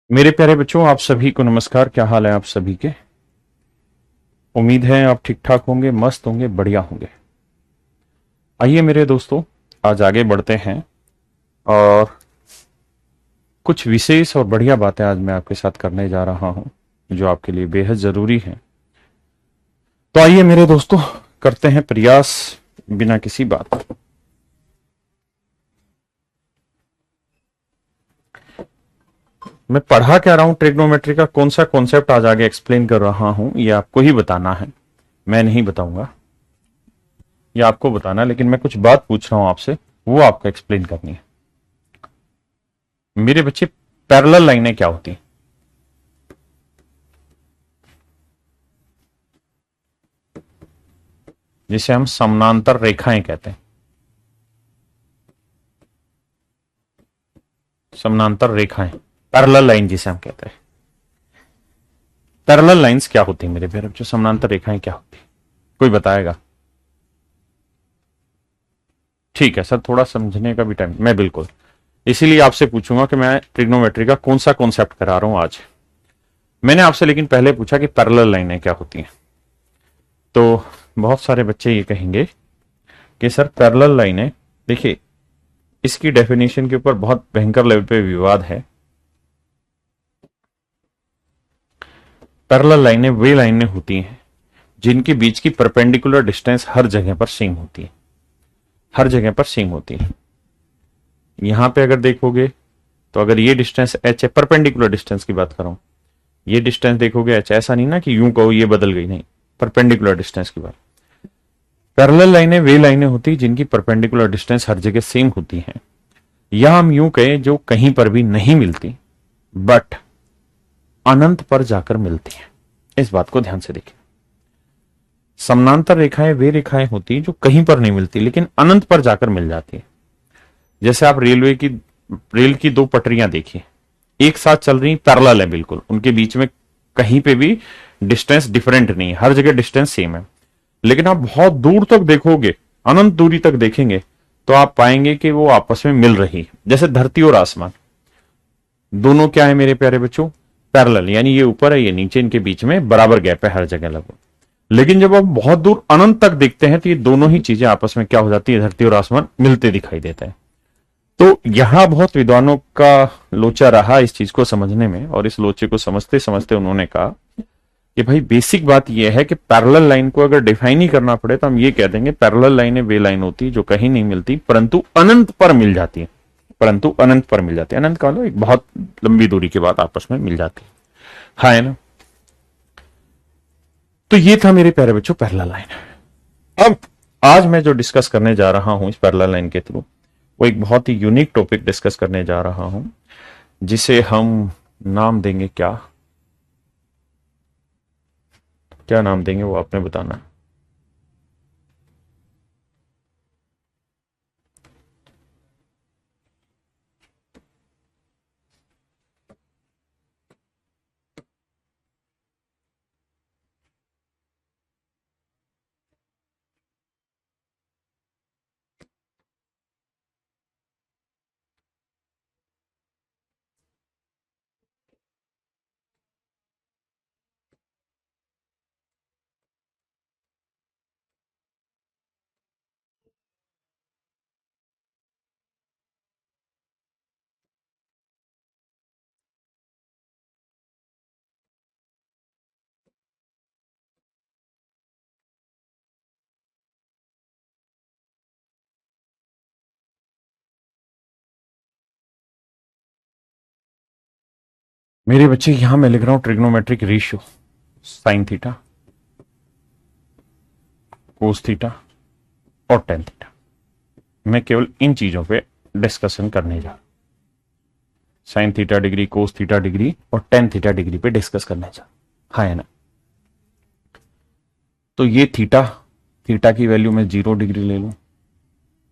मेरे प्यारे बच्चों, आप सभी को नमस्कार। क्या हाल है आप सभी के? उम्मीद है आप ठीक ठाक होंगे, मस्त होंगे, बढ़िया होंगे। आइए मेरे दोस्तों, आज आगे बढ़ते हैं और कुछ विशेष और बढ़िया बातें आज मैं आपके साथ करने जा रहा हूं जो आपके लिए बेहद जरूरी हैं। तो आइए मेरे दोस्तों, करते हैं प्रयास बिना किसी बात। मैं पढ़ा क्या रहा हूं, ट्रिग्नोमेट्री का कौन सा कॉन्सेप्ट आज आगे एक्सप्लेन कर रहा हूं, ये आपको ही बताना है, मैं नहीं बताऊंगा। ये आपको बताना है, लेकिन मैं कुछ बात पूछ रहा हूं आपसे, वो आपको एक्सप्लेन करनी है। मेरे बच्चे, पैरेलल लाइनें क्या होती हैं? जिसे हम समानांतर रेखाएं कहते हैं। समानांतर रेखाएं, पैरेलल लाइन जिसे हम कहते हैं। पैरेलल लाइंस क्या होती है मेरे प्यारे बच्चों? समानांतर रेखाएं क्या होती है? कोई बताएगा? ठीक है सर, थोड़ा समझने का भी टाइम, मैं बिल्कुल इसीलिए आपसे पूछूंगा कि मैं ट्रिग्नोमेट्री का कौन सा कॉन्सेप्ट करा रहा हूं आज। मैंने आपसे लेकिन पहले पूछा कि पैरेलल लाइनें क्या होती हैं, तो बहुत सारे बच्चे ये कहेंगे कि सर पैरेलल लाइनें, देखिए इसकी डेफिनेशन के ऊपर बहुत भयंकर लेवल पे विवाद है। पैरेलल लाइनें वे लाइनें होती हैं जिनके बीच की परपेंडिकुलर डिस्टेंस हर जगह पर सेम होती है। हर जगह पर सेम होती है। यहां पे अगर देखोगे तो अगर ये डिस्टेंस h है, परपेंडिकुलर डिस्टेंस की बात कर रहा हूं, ये डिस्टेंस देखोगे h, ऐसा नहीं ना कि यूं कहो ये बदल गई, नहीं, परपेंडिकुलर डिस्टेंस की बात। पैरेलल लाइनें वे लाइनें होती जिनकी परपेंडिकुलर डिस्टेंस हर जगह सेम होती हैं, या हम यूं कहें जो कहीं पर भी नहीं मिलती बट अनंत पर जाकर मिलती हैं। इस बात को ध्यान से देखिए। समानांतर रेखाएं वे रेखाएं होती जो कहीं पर नहीं मिलती लेकिन अनंत पर जाकर मिल जाती है। जैसे आप रेल की दो पटरियां देखिए, एक साथ चल रही, पैरेलल है बिल्कुल, उनके बीच में कहीं पे भी डिस्टेंस डिफरेंट नहीं है, हर जगह डिस्टेंस सेम है। लेकिन आप बहुत दूर तक देखोगे, अनंत दूरी तक देखेंगे, तो आप पाएंगे कि वो आपस में मिल रही है। जैसे धरती और आसमान दोनों क्या है मेरे प्यारे बच्चों? पैरेलल, यानी ये ऊपर है ये नीचे, इनके बीच में बराबर गैप है हर जगह लगभग। लेकिन जब आप बहुत दूर अनंत तक देखते हैं तो ये दोनों ही चीजें आपस में क्या हो जाती है? धरती और आसमान मिलते दिखाई देते हैं। तो यहां बहुत विद्वानों का लोचा रहा इस चीज को समझने में, और इस लोचे को समझते समझते उन्होंने कहा कि भाई बेसिक बात यह है कि पैरेलल लाइन को अगर डिफाइन ही करना पड़े तो हम ये कह देंगे पैरेलल लाइनें वे लाइन होती जो कहीं नहीं मिलती परंतु अनंत पर मिल जाती है। परंतु अनंत पर मिल जाती है, अनंत का मतलब एक बहुत लंबी दूरी के बाद आपस में मिल जाती है। हाँ, है ना? तो ये था मेरे प्यारे बच्चों पैरेलल लाइन। अब आज मैं जो डिस्कस करने जा रहा हूं इस पैरेलल लाइन के थ्रू, वो एक बहुत ही यूनिक टॉपिक डिस्कस करने जा रहा हूं, जिसे हम नाम देंगे क्या? क्या नाम देंगे वो आपने बताना है। मेरे बच्चे, यहां मैं लिख रहा हूं trigonometric ratio, sine theta, cos theta और टेन थीटा। मैं केवल इन चीजों पे डिस्कशन करने जा रहा हूं। Sine theta degree, cos theta degree और टेन थीटा डिग्री पे डिस्कस करने जा रहा हूं। हाँ, है ना? तो ये थीटा, थीटा की वैल्यू मैं 0 डिग्री ले लूं,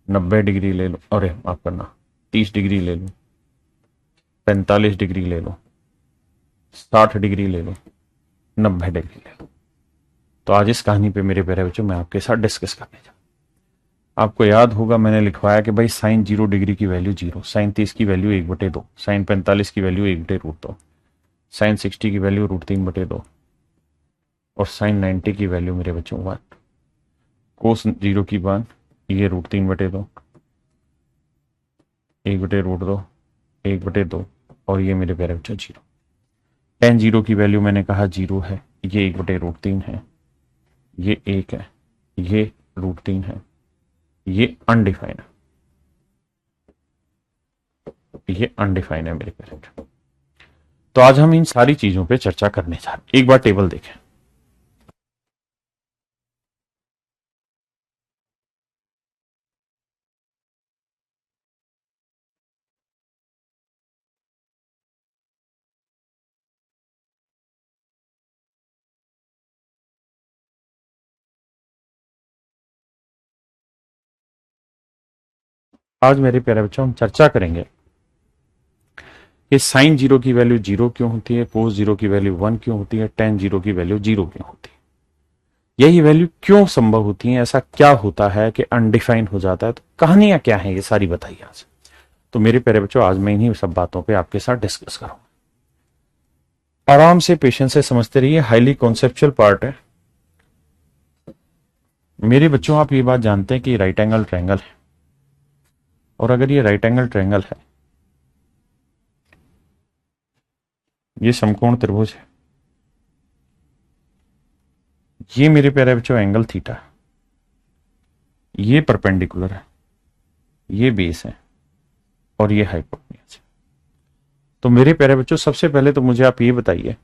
90 डिग्री ले लूं, अरे माफ करना, 30 डिग्री ले लूं, 45 डिग्री ले लूं, 60 डिग्री ले लूं, 90 डिग्री ले लूं। तो आज इस कहानी पे मेरे प्यारे बच्चों मैं आपके साथ डिस्कस करने जा। आपको याद होगा मैंने लिखवाया कि भाई साइन 0 डिग्री की वैल्यू 0, साइन 30 की वैल्यू 1/2, साइन 45 की वैल्यू 1/√2। साइन 60 की वैल्यू √3/2 और साइन 90 की वैल्यू मेरे बच्चों 1, कोस 0 की 1, ये √3/2, 1/√2, 1/2 और ये मेरे प्यारे बच्चों 0। tan 0 की वैल्यू मैंने कहा 0 है, ये 1/√3 है, ये 1 है, ये √3 है, ये अनडिफाइंड है, ये अनडिफाइंड है मेरे प्यारे बच्चों। तो आज हम इन सारी चीजों पे चर्चा करने जा रहे हैं। एक बार टेबल देखें। आज मेरे प्यारे बच्चों हम चर्चा करेंगे कि साइन 0 की वैल्यू 0 क्यों होती है, कोस 0 की वैल्यू 1 क्यों होती है, tan 0 की वैल्यू 0 क्यों होती है, यही वैल्यू क्यों संभव होती है, ऐसा क्या होता है कि अनडिफाइंड हो जाता है, तो कहानियां क्या है, ये सारी बताइए आज। तो मेरे प्यारे बच्चों आज मैं इन्हीं सब बातों पे आपके साथ डिस्कस करूंगा। आराम से पेशेंस से समझते रहिए, हाईली कॉन्सेप्चुअल पार्ट है मेरे बच्चों। आप ये बात जानते हैं कि राइट एंगल ट्रायंगल है, और अगर ये राइट एंगल ट्रायंगल है, ये समकोण त्रिभुज है, ये मेरे प्यारे बच्चों एंगल थीटा है, ये परपेंडिकुलर है, ये बेस है और ये हाइपोटेन्यूज है। तो मेरे प्यारे बच्चों सबसे पहले तो मुझे आप ये बताइए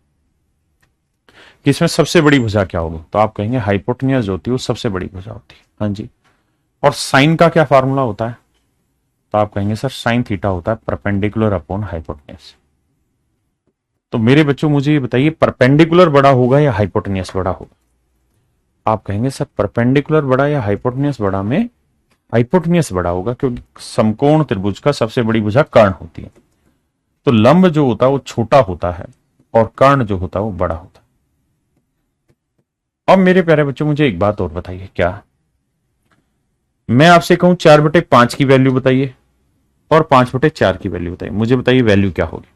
कि इसमें सबसे बड़ी भुजा क्या होगी। तो आप कहेंगे हाइपोटेन्यूज होती है वो सबसे बड़ी भुजा होती है। हाँ जी। और साइन का क्या फार्मूला होता है? तो आप कहेंगे सर साइन थीटा होता है परपेंडिकुलर अपॉन हाइपोटेन्यूज। तो मेरे बच्चों मुझे ये बताइए परपेंडिकुलर बड़ा होगा या हाइपोटेन्यूज बड़ा होगा? आप कहेंगे सर परपेंडिकुलर बड़ा या हाइपोटेन्यूज बड़ा? में हाइपोटेन्यूज बड़ा होगा, क्योंकि समकोण त्रिभुज का सबसे बड़ी भुजा कर्ण होती है। तो लंब जो होता है वो छोटा होता है और कर्ण जो होता है वो बड़ा होता है। अब मेरे प्यारे बच्चों मुझे एक बात और बताइए, क्या मैं आपसे कहूं 4/5 की वैल्यू बताइए और 5/4 की वैल्यू बताइए, मुझे बताइए वैल्यू क्या होगी?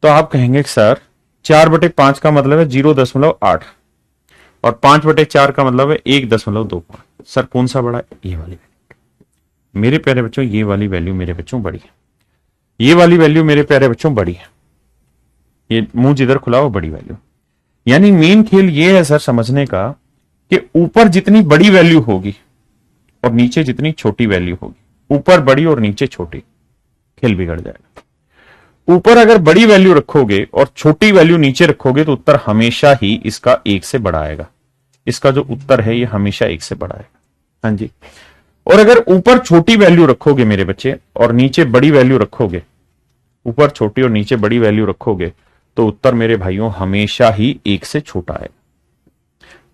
तो आप कहेंगे सर 4/5 का मतलब है 0.8 और 5/4 का मतलब है 1.25। सर कौन सा बड़ा है? ये वाली वैल्यू। मेरे प्यारे बच्चों ये वाली वैल्यू मेरे बच्चों बड़ी है, ये वाली वैल्यू मेरे प्यारे बच्चों बड़ी है, ये मुंह जिधर खुला हो बड़ी वैल्यू। यानी मेन खेल ये है सर समझने का कि ऊपर जितनी बड़ी वैल्यू होगी और नीचे जितनी छोटी वैल्यू होगी, ऊपर बड़ी और नीचे छोटी, खेल बिगड़ जाएगा। ऊपर अगर बड़ी वैल्यू रखोगे और छोटी वैल्यू नीचे रखोगे तो उत्तर हमेशा ही इसका 1 से बड़ा आएगा। इसका जो उत्तर है ये हमेशा 1 से बड़ा आएगा। हाँ जी। और अगर ऊपर छोटी वैल्यू रखोगे मेरे बच्चे और नीचे बड़ी वैल्यू रखोगे, ऊपर छोटी और नीचे बड़ी वैल्यू रखोगे, तो उत्तर मेरे भाइयों हमेशा ही 1 से छोटा आएगा,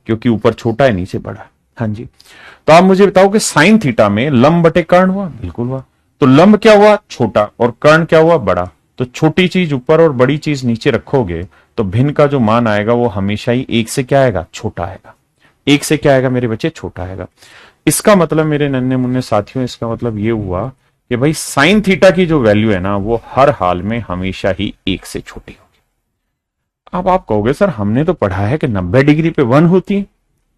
क्योंकि ऊपर छोटा है नीचे बड़ा है। हाँ जी। तो आप मुझे बताओ कि साइन थीटा में लंब बटे कर्ण हुआ? बिल्कुल हुआ। तो लंब क्या हुआ? छोटा, और कर्ण क्या हुआ? बड़ा। तो छोटी चीज ऊपर और बड़ी चीज नीचे रखोगे तो भिन्न का जो मान आएगा वो हमेशा ही 1 से क्या आएगा? छोटा आएगा। 1 से क्या आएगा मेरे बच्चे? छोटा आएगा। इसका मतलब मेरे नन्हे मुन्ने साथियों, इसका मतलब ये हुआ कि भाई साइन थीटा की जो वैल्यू है ना वो हर हाल में हमेशा ही 1 से छोटी होगी। अब आप कहोगे सर हमने तो पढ़ा है कि 90 डिग्री पे 1 होती है,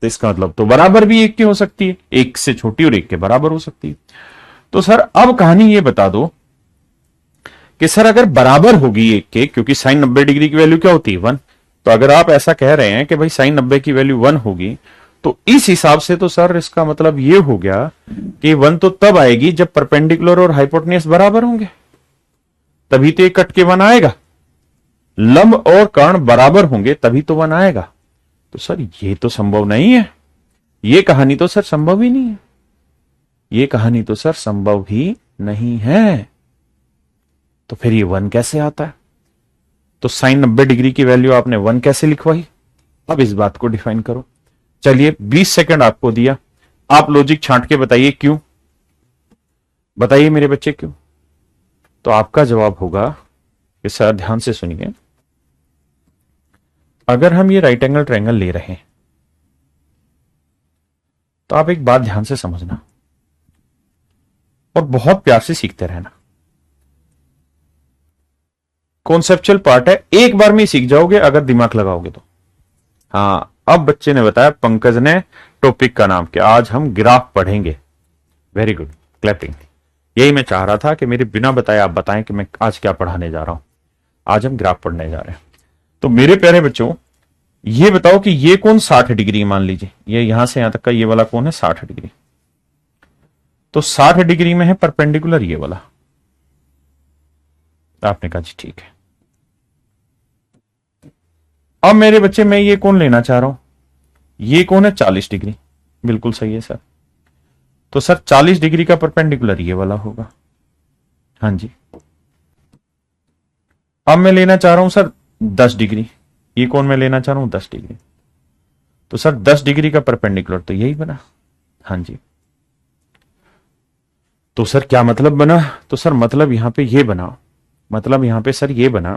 तो इसका मतलब तो बराबर भी 1 की हो सकती है, 1 से छोटी और 1 के बराबर हो सकती है। तो सर अब कहानी ये बता दो कि सर अगर बराबर होगी 1 के, क्योंकि साइन 90 डिग्री की वैल्यू क्या होती है? 1। तो अगर आप ऐसा कह रहे हैं कि भाई साइन 90 की वैल्यू 1 होगी, तो इस हिसाब से तो सर इसका मतलब ये हो गया कि 1 तो तब आएगी जब परपेंडिकुलर और हाइपोटेन्यूज बराबर होंगे, तभी तो 1 कट के 1 आएगा। लंब और कर्ण बराबर होंगे तभी तो 1 आएगा। तो सर ये तो संभव नहीं है, ये कहानी तो सर संभव ही नहीं है, ये कहानी तो सर संभव ही नहीं है। तो फिर ये 1 कैसे आता है? तो साइन 90 डिग्री की वैल्यू आपने 1 कैसे लिखवाई? अब इस बात को डिफाइन करो। चलिए 20 सेकंड आपको दिया, आप लॉजिक छांट के बताइए क्यों, बताइए मेरे बच्चे क्यों। तो आपका जवाब होगा कि सर ध्यान से सुनिए, अगर हम ये राइट एंगल ट्रायंगल ले रहे हैं तो आप एक बात ध्यान से समझना और बहुत प्यार से सीखते रहना। कॉन्सेप्चुअल पार्ट है, एक बार में ही सीख जाओगे अगर दिमाग लगाओगे तो। हाँ, अब बच्चे ने बताया, पंकज ने टॉपिक का नाम क्या, आज हम ग्राफ पढ़ेंगे। Very good, clapping. यही मैं चाह रहा था कि मेरे बिना बताए आप बताएं कि मैं आज क्या पढ़ाने जा रहा हूं। आज हम ग्राफ पढ़ने जा रहे हैं। तो मेरे प्यारे बच्चों, ये बताओ कि ये कौन 60 डिग्री, मान लीजिए ये यहां से यहां तक का ये वाला कौन है 60 डिग्री। तो 60 डिग्री में है परपेंडिकुलर ये वाला। आपने कहा जी ठीक है। अब मेरे बच्चे मैं ये कौन लेना चाह रहा हूं, ये कौन है 40 डिग्री। बिल्कुल सही है सर। तो सर 40 डिग्री का परपेंडिकुलर ये वाला होगा। हाँ जी। अब मैं लेना चाह रहा हूं सर 10 डिग्री, ये कौन मैं लेना चाह रहा हूं 10 डिग्री। तो सर 10 डिग्री का परपेंडिकुलर तो यही बना। हाँ जी। तो सर क्या मतलब बना, तो सर मतलब यहां पे ये बना, मतलब यहां पे सर ये बना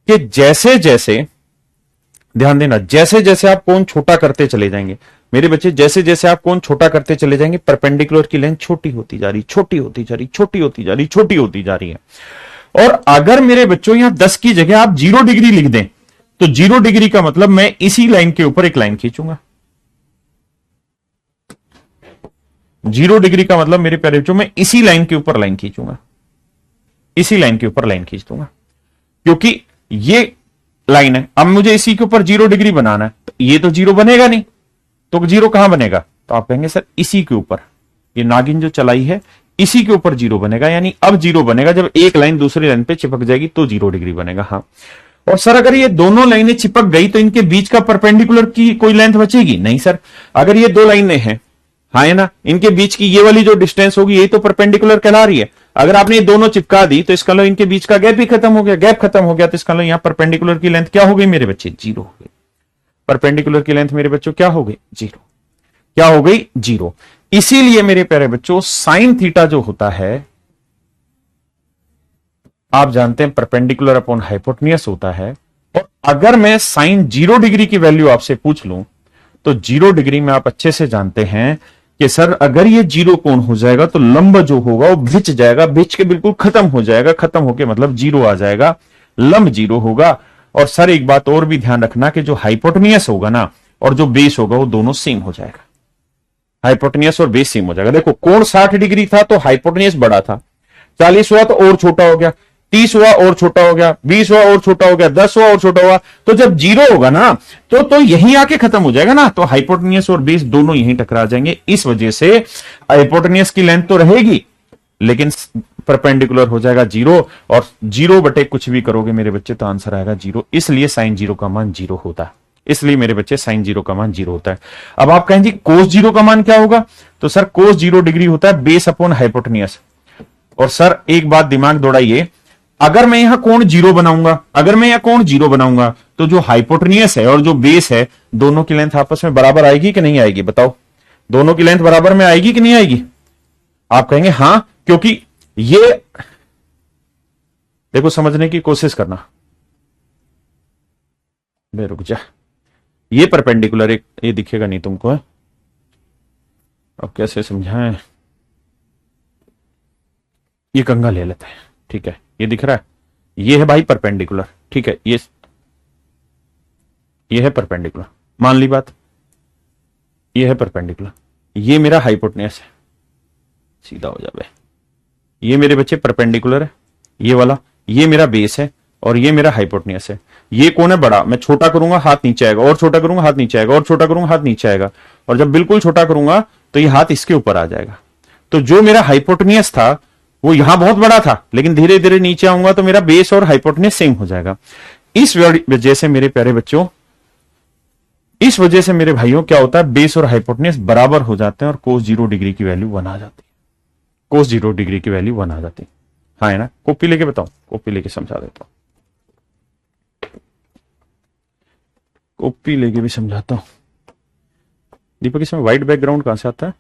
कि जैसे जैसे, ध्यान देना, जैसे जैसे आप कोण छोटा करते चले जाएंगे मेरे बच्चे, जैसे जैसे आप कोण छोटा करते चले जाएंगे परपेंडिकुलर की लेंथ छोटी होती जा रही, छोटी होती जा रही, छोटी होती जा रही, छोटी होती जा रही है। और अगर मेरे बच्चों यहां 10 की जगह आप 0 डिग्री लिख दें, तो 0 डिग्री का मतलब मैं इसी लाइन के ऊपर एक लाइन खींचूंगा। 0 डिग्री का मतलब मेरे प्यारे बच्चों मैं इसी लाइन के ऊपर लाइन खींचूंगा, इसी लाइन के ऊपर लाइन खींच दूंगा, क्योंकि ये लाइन है। अब मुझे इसी के ऊपर 0 डिग्री बनाना है, तो ये तो 0 बनेगा नहीं, तो 0 कहां बनेगा, तो आप कहेंगे सर इसी के ऊपर, ये नागिन जो चलाई है इसी के ऊपर 0 बनेगा। यानी अब 0 बनेगा जब एक लाइन दूसरी लाइन पे चिपक जाएगी तो 0 डिग्री बनेगा। हाँ, और सर अगर ये दोनों लाइनें चिपक गई तो इनके बीच का परपेंडिकुलर की कोई लेंथ बचेगी नहीं सर। अगर ये दो लाइनें हैं, हाँ है ना, इनके बीच की ये वाली जो डिस्टेंस होगी यही तो परपेंडिकुलर कहला रही है। अगर आपने ये दोनों चिपका दी तो इसका लो इनके बीच का गैप ही खत्म हो गया, गैप खत्म हो गया, तो इसका लो यहां परपेंडिकुलर की लेंथ क्या हो गई मेरे बच्चे, 0 हो गई। परपेंडिकुलर की लेंथ मेरे बच्चों क्या हो गई, 0। क्या हो गई, 0। इसीलिए मेरे प्यारे बच्चों साइन थीटा जो होता है, आप जानते हैं परपेंडिकुलर अपॉन हाइपोटेन्यूस होता है। और अगर मैं साइन 0 डिग्री की वैल्यू आपसे पूछ लूं तो 0 डिग्री में आप अच्छे से जानते हैं कि सर अगर ये 0 कोण हो जाएगा तो लंब जो होगा वो भिच जाएगा, भिच के बिल्कुल खत्म हो जाएगा, खत्म होके मतलब 0 आ जाएगा, लंब 0 होगा। और सर एक बात और भी ध्यान रखना कि जो हाइपोटेन्यूस होगा ना और जो बेस होगा वो दोनों सेम हो जाएगा, हाइपोटेन्यूस और बेस सेम हो जाएगा। देखो कोण 60 डिग्री था तो हाइपोटेन्यूस बड़ा था, 40 हुआ तो और छोटा हो गया, 30 हुआ और छोटा हो गया, 20 हुआ और छोटा हो गया, 10 हुआ और छोटा हुआ, तो जब 0 होगा ना तो यहीं आके खत्म हो जाएगा ना, तो हाइपोटेन्यूस और बेस दोनों यहीं टकरा जाएंगे। इस वजह से हाइपोटेन्यूस की लेंथ तो रहेगी लेकिन परपेंडिकुलर हो जाएगा 0, और 0 बटे कुछ भी करोगे मेरे बच्चे तो आंसर आएगा 0। इसलिए साइन 0 का मान 0 होता है, इसलिए मेरे बच्चे साइन 0 का मान 0 होता है। अब आप कहेंगे कोस 0 का मान क्या होगा, तो सर कोस 0 डिग्री होता है बेस अपॉन हाइपोटेन्यूस। और सर एक बात दिमाग दौड़ाइए, अगर मैं यहां कोण 0 बनाऊंगा, अगर मैं यहां कोण 0 बनाऊंगा तो जो हाइपोटेन्यूस है और जो बेस है दोनों की लेंथ आपस में बराबर आएगी कि नहीं आएगी, बताओ दोनों की लेंथ बराबर में आएगी कि नहीं आएगी। आप कहेंगे हां, क्योंकि ये देखो समझने की कोशिश करना, बे रुक जा, ये परपेंडिकुलर एक ये दिखेगा नहीं तुमको है? अब कैसे समझाएं, ये कंघा ले लेते हैं, ठीक है, ये दिख रहा है, ये है भाई परपेंडिकुलर, ठीक है, ये है परपेंडिकुलर, मान ली बात, ये है परपेंडिकुलर, ये मेरा हाइपोटेन्यूस है, सीधा हो जाए, ये मेरे बच्चे परपेंडिकुलर है ये वाला, ये मेरा बेस है और ये मेरा हाइपोटेन्यूस है। ये कौन है बड़ा, मैं छोटा करूंगा हाथ नीचे आएगा, और छोटा करूंगा हाथ नीचे आएगा, और छोटा करूंगा हाथ नीचे आएगा, और जब बिल्कुल छोटा करूंगा तो ये हाथ इसके ऊपर आ जाएगा। तो जो मेरा हाइपोटेन्यूस था वो यहां बहुत बड़ा था, लेकिन धीरे धीरे नीचे आऊंगा तो मेरा बेस और हाइपोटेन्यूस सेम हो जाएगा। इस वजह से मेरे प्यारे बच्चों, इस वजह से मेरे भाइयों क्या होता है, बेस और हाइपोटेन्यूस बराबर हो जाते हैं और कोस 0 डिग्री की वैल्यू 1 आ जाती है, कोस 0 डिग्री की वैल्यू 1 आ जाती है। हाँ है ना, कॉपी लेके बताओ, कॉपी लेके समझा देता हूं, कॉपी लेके भी समझाता हूं। दीपक इसमें व्हाइट बैकग्राउंड कहां से आता है,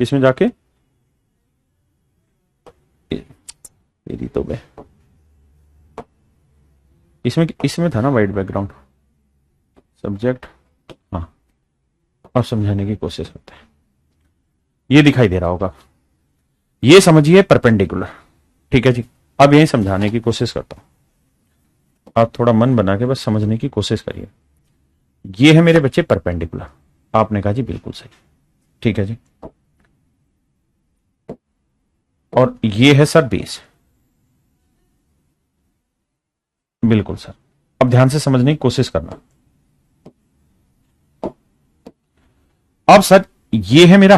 इसमें जाके मेरी तो बे इसमें था ना व्हाइट बैकग्राउंड सब्जेक्ट। हाँ, अब समझाने की कोशिश करते हैं, ये दिखाई दे रहा होगा, ये समझिए परपेंडिकुलर, ठीक है जी। अब यही समझाने की कोशिश करता हूं। आप थोड़ा मन बना के बस समझने की कोशिश करिए। ये है मेरे बच्चे परपेंडिकुलर। आपने कहा जी बिल्कुल सही, ठीक है जी। और ये है सर बेस। बिल्कुल सर। अब ध्यान से समझने की कोशिश करना। अब सर ये है मेरा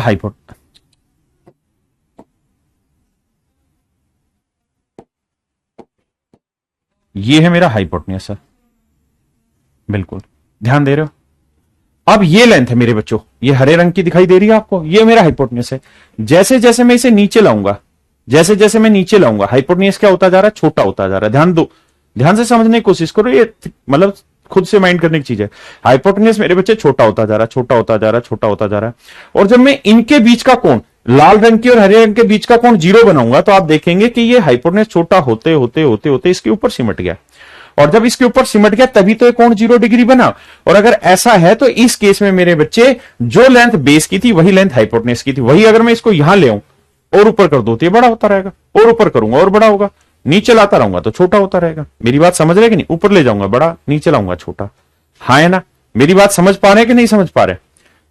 ये है मेरा हाइपोटेन्यूस सर। बिल्कुल ध्यान दे रहे हो। अब ये लेंथ है मेरे बच्चों, ये हरे रंग की दिखाई दे रही है आपको, ये मेरा हाइपोटेन्यूस है। जैसे जैसे मैं इसे नीचे लाऊंगा, जैसे जैसे मैं नीचे लाऊंगा, हाइपोटेन्यूस क्या होता जा रहा है, छोटा होता जा रहा है। ध्यान दो, ध्यान से समझने की कोशिश करो, ये मतलब खुद से माइंड करने की चीज है। हाइपोटेन्यूस मेरे बच्चे छोटा होता जा रहा है, छोटा होता जा रहा है, छोटा होता जा रहा है। और जब मैं इनके बीच का कोण, लाल रंग की और हरे रंग के बीच का कोण 0 बनाऊंगा, तो आप देखेंगे कि ये हाइपोटेन्यूस छोटा होते होते होते होते इसके ऊपर सिमट गया। और जब इसके ऊपर सिमट गया तभी तो ये कोण 0 डिग्री बना। और अगर ऐसा है तो इस केस में मेरे बच्चे जो लेंथ बेस की थी वही लेंथ हाइपोटेन्यूस की थी। वही अगर मैं इसको यहां ले आऊं और ऊपर कर दो तो ये बड़ा होता रहेगा, और ऊपर करूंगा और बड़ा होगा, नीचे लाता रहूंगा तो छोटा होता रहेगा। मेरी बात समझ रहे कि नहीं? ऊपर ले जाऊंगा बड़ा, नीचे लाऊंगा छोटा। हाँ है ना? मेरी बात समझ पा रहे हैं कि नहीं समझ पा रहे?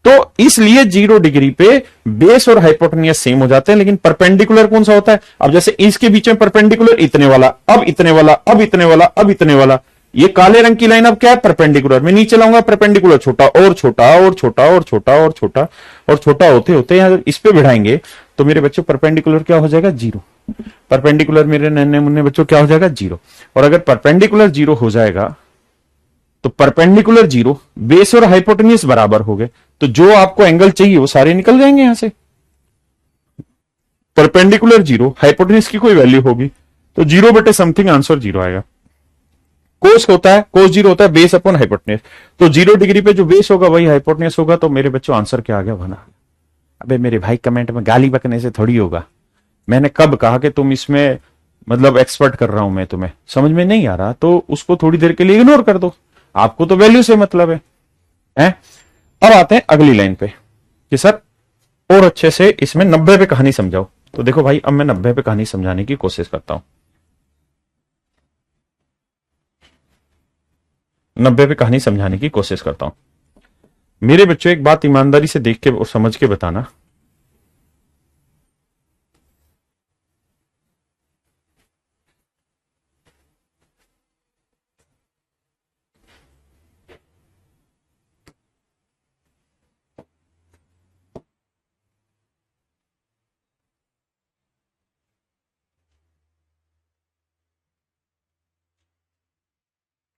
तो इसलिए 0 डिग्री पे बेस और हाइपोटेन्यूस सेम हो जाते हैं, लेकिन परपेंडिकुलर कौन सा होता है? अब जैसे इसके बीच में परपेंडिकुलर इतने वाला, अब इतने वाला, अब इतने वाला, अब इतने वाला। ये काले रंग की लाइन अब क्या है? परपेंडिकुलर। मैं नीचे लाऊंगा परपेंडिकुलर, छोटा और छोटा और छोटा और छोटा और छोटा और छोटा होते होते यहां इस पे बढ़ाएंगे तो मेरे बच्चों परपेंडिकुलर क्या हो जाएगा? 0। परपेंडिकुलर मेरे नन्हे मुन्ने बच्चों क्या हो जाएगा? 0। और अगर परपेंडिकुलर 0 हो जाएगा तो परपेंडिकुलर 0, बेस और हाइपोटेन्यूस बराबर हो गए, तो जो आपको एंगल चाहिए वो सारे निकल जाएंगे यहां से। परपेंडिकुलर 0, हाइपोटेन्यूस की कोई वैल्यू होगी तो 0 बटे समथिंग, आंसर 0 आएगा। कोस होता है, कोस 0 होता है बेस अपॉन हाइपोटेन्यूस, तो 0 डिग्री पे जो बेस होगा वही हाइपोटेन्यूस होगा। तो मेरे बच्चों आंसर क्या आ गया? बना। अबे मेरे भाई कमेंट में गाली बकने से थोड़ी होगा। मैंने कब कहा कि तुम इसमें मतलब एक्सपर्ट कर रहा हूं मैं तुम्हें? समझ में नहीं आ रहा तो उसको थोड़ी देर के लिए इग्नोर कर दो, आपको तो वैल्यू से मतलब है? अब आते हैं अगली लाइन पे कि सर और अच्छे से इसमें 90 पे कहानी समझाओ। तो देखो भाई, अब मैं 90 पे कहानी समझाने की कोशिश करता हूं। 90 पे कहानी समझाने की कोशिश करता हूं। मेरे बच्चों एक बात ईमानदारी से देख के और समझ के बताना,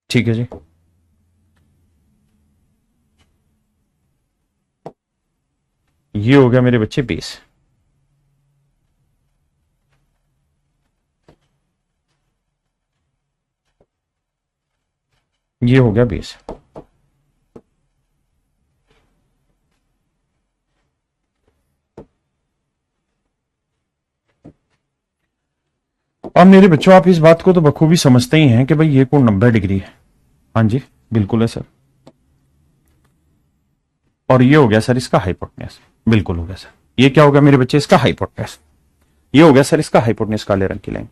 ठीक है जी? ये हो गया मेरे बच्चे बेस। ये हो गया बेस। अब मेरे बच्चों आप इस बात को तो बखूबी समझते ही हैं कि भाई ये कोण 90 डिग्री है। हाँ जी बिल्कुल है सर। और ये हो गया सर इसका हाइपोटेन्यूस। बिल्कुल हो गया सर। ये क्या हो गया मेरे बच्चे? इसका हाइपोटेन्यूस। ये हो गया सर इसका हाइपोटेन्यूस, काले रंग की लाइन।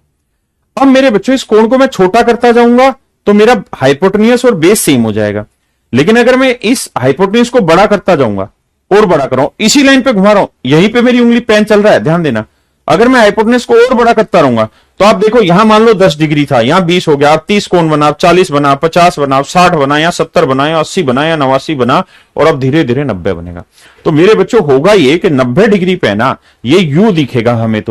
अब मेरे बच्चों इस कोण को मैं छोटा करता जाऊंगा तो मेरा हाइपोटेन्यूस और बेस सेम हो जाएगा। लेकिन अगर मैं इस हाइपोटेन्यूस को बड़ा करता जाऊंगा और बड़ा कर रहा हूं, इसी लाइन पे घुमा रहा हूं, यहीं पे मेरी उंगली पेन चल रहा है, ध्यान देना। अगर मैं हाइपोटेन्यूस को और बड़ा करता रहूंगा तो आप देखो, यहां मान लो 10 डिग्री था, यहां 20 हो गया, आप 30 कोण बना, 40 बना, 50 बना, 60 बना, या 70 बना, या 80 बना, या 89 बना, और अब धीरे धीरे 90 बनेगा। तो मेरे बच्चों होगा ये कि 90 डिग्री पे ना ये यू दिखेगा हमें।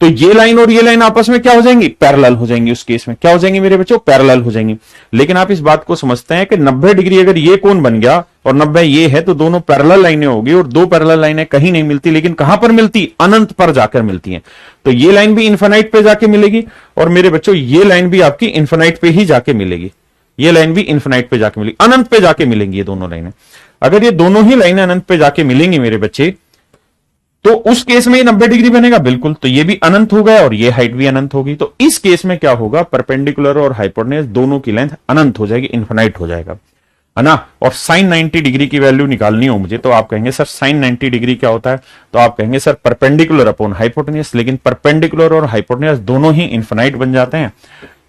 तो ये लाइन और ये लाइन आपस में क्या हो जाएंगी? पैरेलल हो जाएंगी। उस केस में क्या हो जाएंगी मेरे बच्चों? पैरेलल हो जाएंगी। लेकिन आप इस बात को समझते हैं कि 90 डिग्री अगर ये कोण बन गया और 90 ये है तो दोनों पैरेलल लाइनें होगी, और दो पैरेलल लाइनें कहीं नहीं मिलती, लेकिन कहां पर मिलती? अनंत पर जाकर मिलती हैं। तो ये लाइन भी इन्फिनाइट पे जाके मिलेगी, और मेरे बच्चों ये लाइन भी आपकी इन्फिनाइट पे ही जाके मिलेगी। ये लाइन भी इन्फिनाइट पे जाके मिलेगी, अनंत पे जाके मिलेंगी ये दोनों लाइनें। अगर ये दोनों ही लाइनें अनंत पे जाके मिलेंगी मेरे बच्चे, तो उस केस में ये 90 डिग्री बनेगा। बिल्कुल। तो ये भी अनंत हो गया और ये हाइट भी अनंत होगी। तो इस केस में क्या होगा? परपेंडिकुलर और हाइपोटेन्यूस दोनों की लेंथ अनंत हो जाएगी, इन्फिनाइट हो जाएगा, है ना? और साइन 90 डिग्री की वैल्यू निकालनी हो मुझे, तो आप कहेंगे सर साइन 90 डिग्री क्या होता है? तो आप कहेंगे सर परपेंडिकुलर अपॉन हाइपोटेन्यूस। लेकिन परपेंडिकुलर और हाइपोटेन्यूस दोनों ही इन्फिनाइट बन जाते हैं।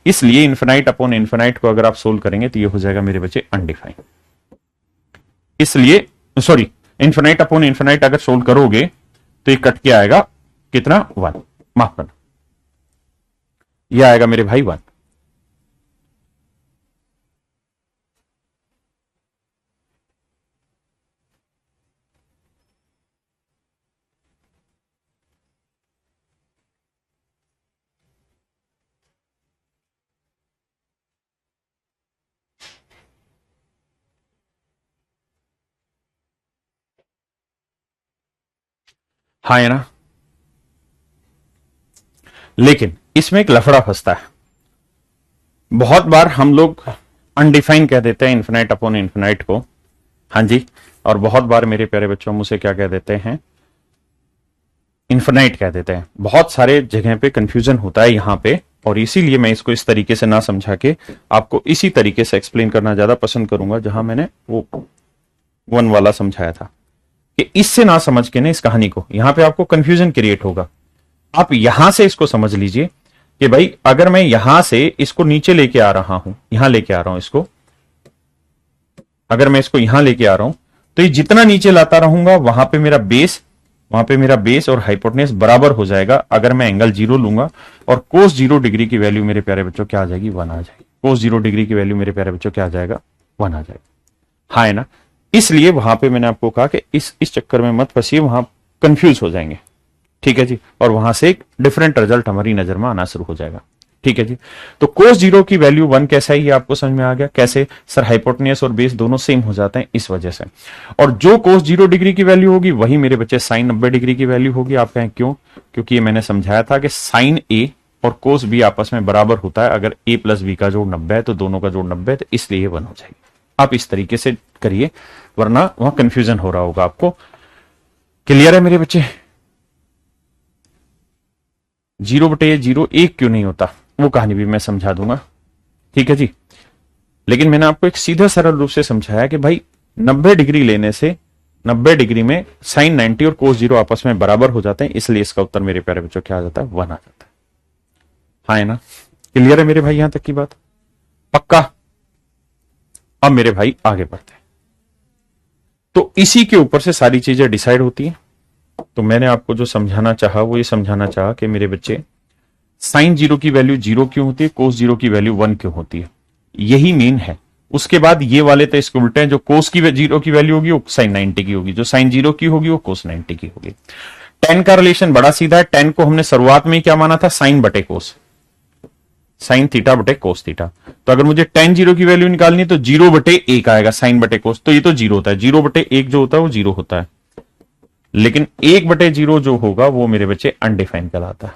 इसलिए इन्फिनाइट अपॉन इन्फिनाइट को अगर आप सोल्व करेंगे तो ये हो जाएगा मेरे बच्चे अनडिफाइंड। इसलिए सॉरी, इन्फिनाइट अपॉन इन्फिनाइट अगर सोल्व करोगे तो ये कट के आएगा कितना 1, माफ करना, ये आएगा मेरे भाई 1। हाँ है ना, लेकिन इसमें एक लफड़ा फंसता है। बहुत बार हम लोग अनडिफाइन कह देते हैं इन्फिनाइट अपॉन इन्फिनाइट को, हाँ जी, और बहुत बार मेरे प्यारे बच्चों मुझसे क्या कह देते हैं, इन्फिनाइट कह देते हैं। बहुत सारे जगह पे कंफ्यूजन होता है यहाँ पे, और इसीलिए मैं इसको इस तरीके से ना समझा के आपको इसी तरीके से एक्सप्लेन करना ज्यादा पसंद करूंगा जहां मैंने वो 1 वाला समझाया था, कि इससे ना समझ के ना इस कहानी को, यहां पे आपको कंफ्यूजन क्रिएट होगा। आप यहां से इसको समझ लीजिए कि भाई अगर मैं यहां से इसको नीचे लेके आ रहा हूं, यहां लेके आ रहा हूं इसको, अगर मैं इसको यहां लेके आ रहा हूं तो ये जितना नीचे लाता रहूंगा वहां पे मेरा बेस और हाइपोटेनस बराबर हो जाएगा अगर मैं एंगल 0 लूंगा, और कोस 0 डिग्री की वैल्यू मेरे प्यारे बच्चों क्या आ जाएगी, 1 आ जाएगी। कोस 0 डिग्री की वैल्यू मेरे प्यारे बच्चों क्या आ जाएगा, 1 आ जाएगा। हाँ है ना, इसलिए वहां पे मैंने आपको कहा कि इस चक्कर में मत फंसिए, वहां कंफ्यूज हो जाएंगे, ठीक है जी, और वहां से एक डिफरेंट रिजल्ट हमारी नजर में आना शुरू हो जाएगा, ठीक है जी। तो कोस 0 की वैल्यू 1 कैसा है ये आपको समझ में आ गया, कैसे सर हाइपोटेनस और बेस दोनों सेम हो जाते हैं इस वजह से। और जो कोस 0 डिग्री की वैल्यू होगी वही मेरे बच्चे साइन 90 डिग्री की वैल्यू होगी। आप कहें क्यों, क्योंकि ये मैंने समझाया था कि साइन ए और कोस बी आपस में बराबर होता है, अगर a प्लस बी का जोड़ 90 है तो दोनों का जोड़ 90 है, तो इसलिए ये 1 हो जाएगी। आप इस तरीके से करिए, वरना वहां कंफ्यूजन हो रहा होगा आपको। क्लियर है मेरे बच्चे? 0/0 1 क्यों नहीं होता वो कहानी भी मैं समझा दूंगा, ठीक है जी। लेकिन मैंने आपको एक सीधा सरल रूप से समझाया कि भाई 90 डिग्री लेने से 90 डिग्री में साइन 90 और कोस 0 आपस में बराबर हो जाते हैं, इसलिए इसका उत्तर मेरे प्यारे बच्चों क्या आ जाता है, 1 आ जाता है। हाँ है ना, क्लियर है मेरे भाई यहां तक की बात, पक्का? अब मेरे भाई आगे बढ़ते हैं। तो इसी के ऊपर से सारी चीजें डिसाइड होती हैं। तो मैंने आपको जो समझाना चाहा वो ये समझाना चाहा कि मेरे बच्चे साइन 0 की वैल्यू 0 क्यों होती है, कोस 0 की वैल्यू 1 क्यों होती है, यही मेन है। उसके बाद ये वाले तो इसको उल्टे हैं, जो कोस की 0 की वैल्यू होगी वो साइन 90 की होगी, जो साइन 0 की होगी वो कोस 90 की होगी। टेन का रिलेशन बड़ा सीधा है। टेन को हमने शुरुआत में क्या माना था, साइन बटे कोस, साइन थीटा बटे कोस थीटा। तो अगर मुझे टेन 0 की वैल्यू निकालनी है तो 0/1 आएगा साइन बटे कोस, तो ये तो 0 होता है, 0/1 जो होता है वो 0 होता है। लेकिन 1/0 जो होगा वो मेरे बच्चे अनडिफाइन कहलाता है।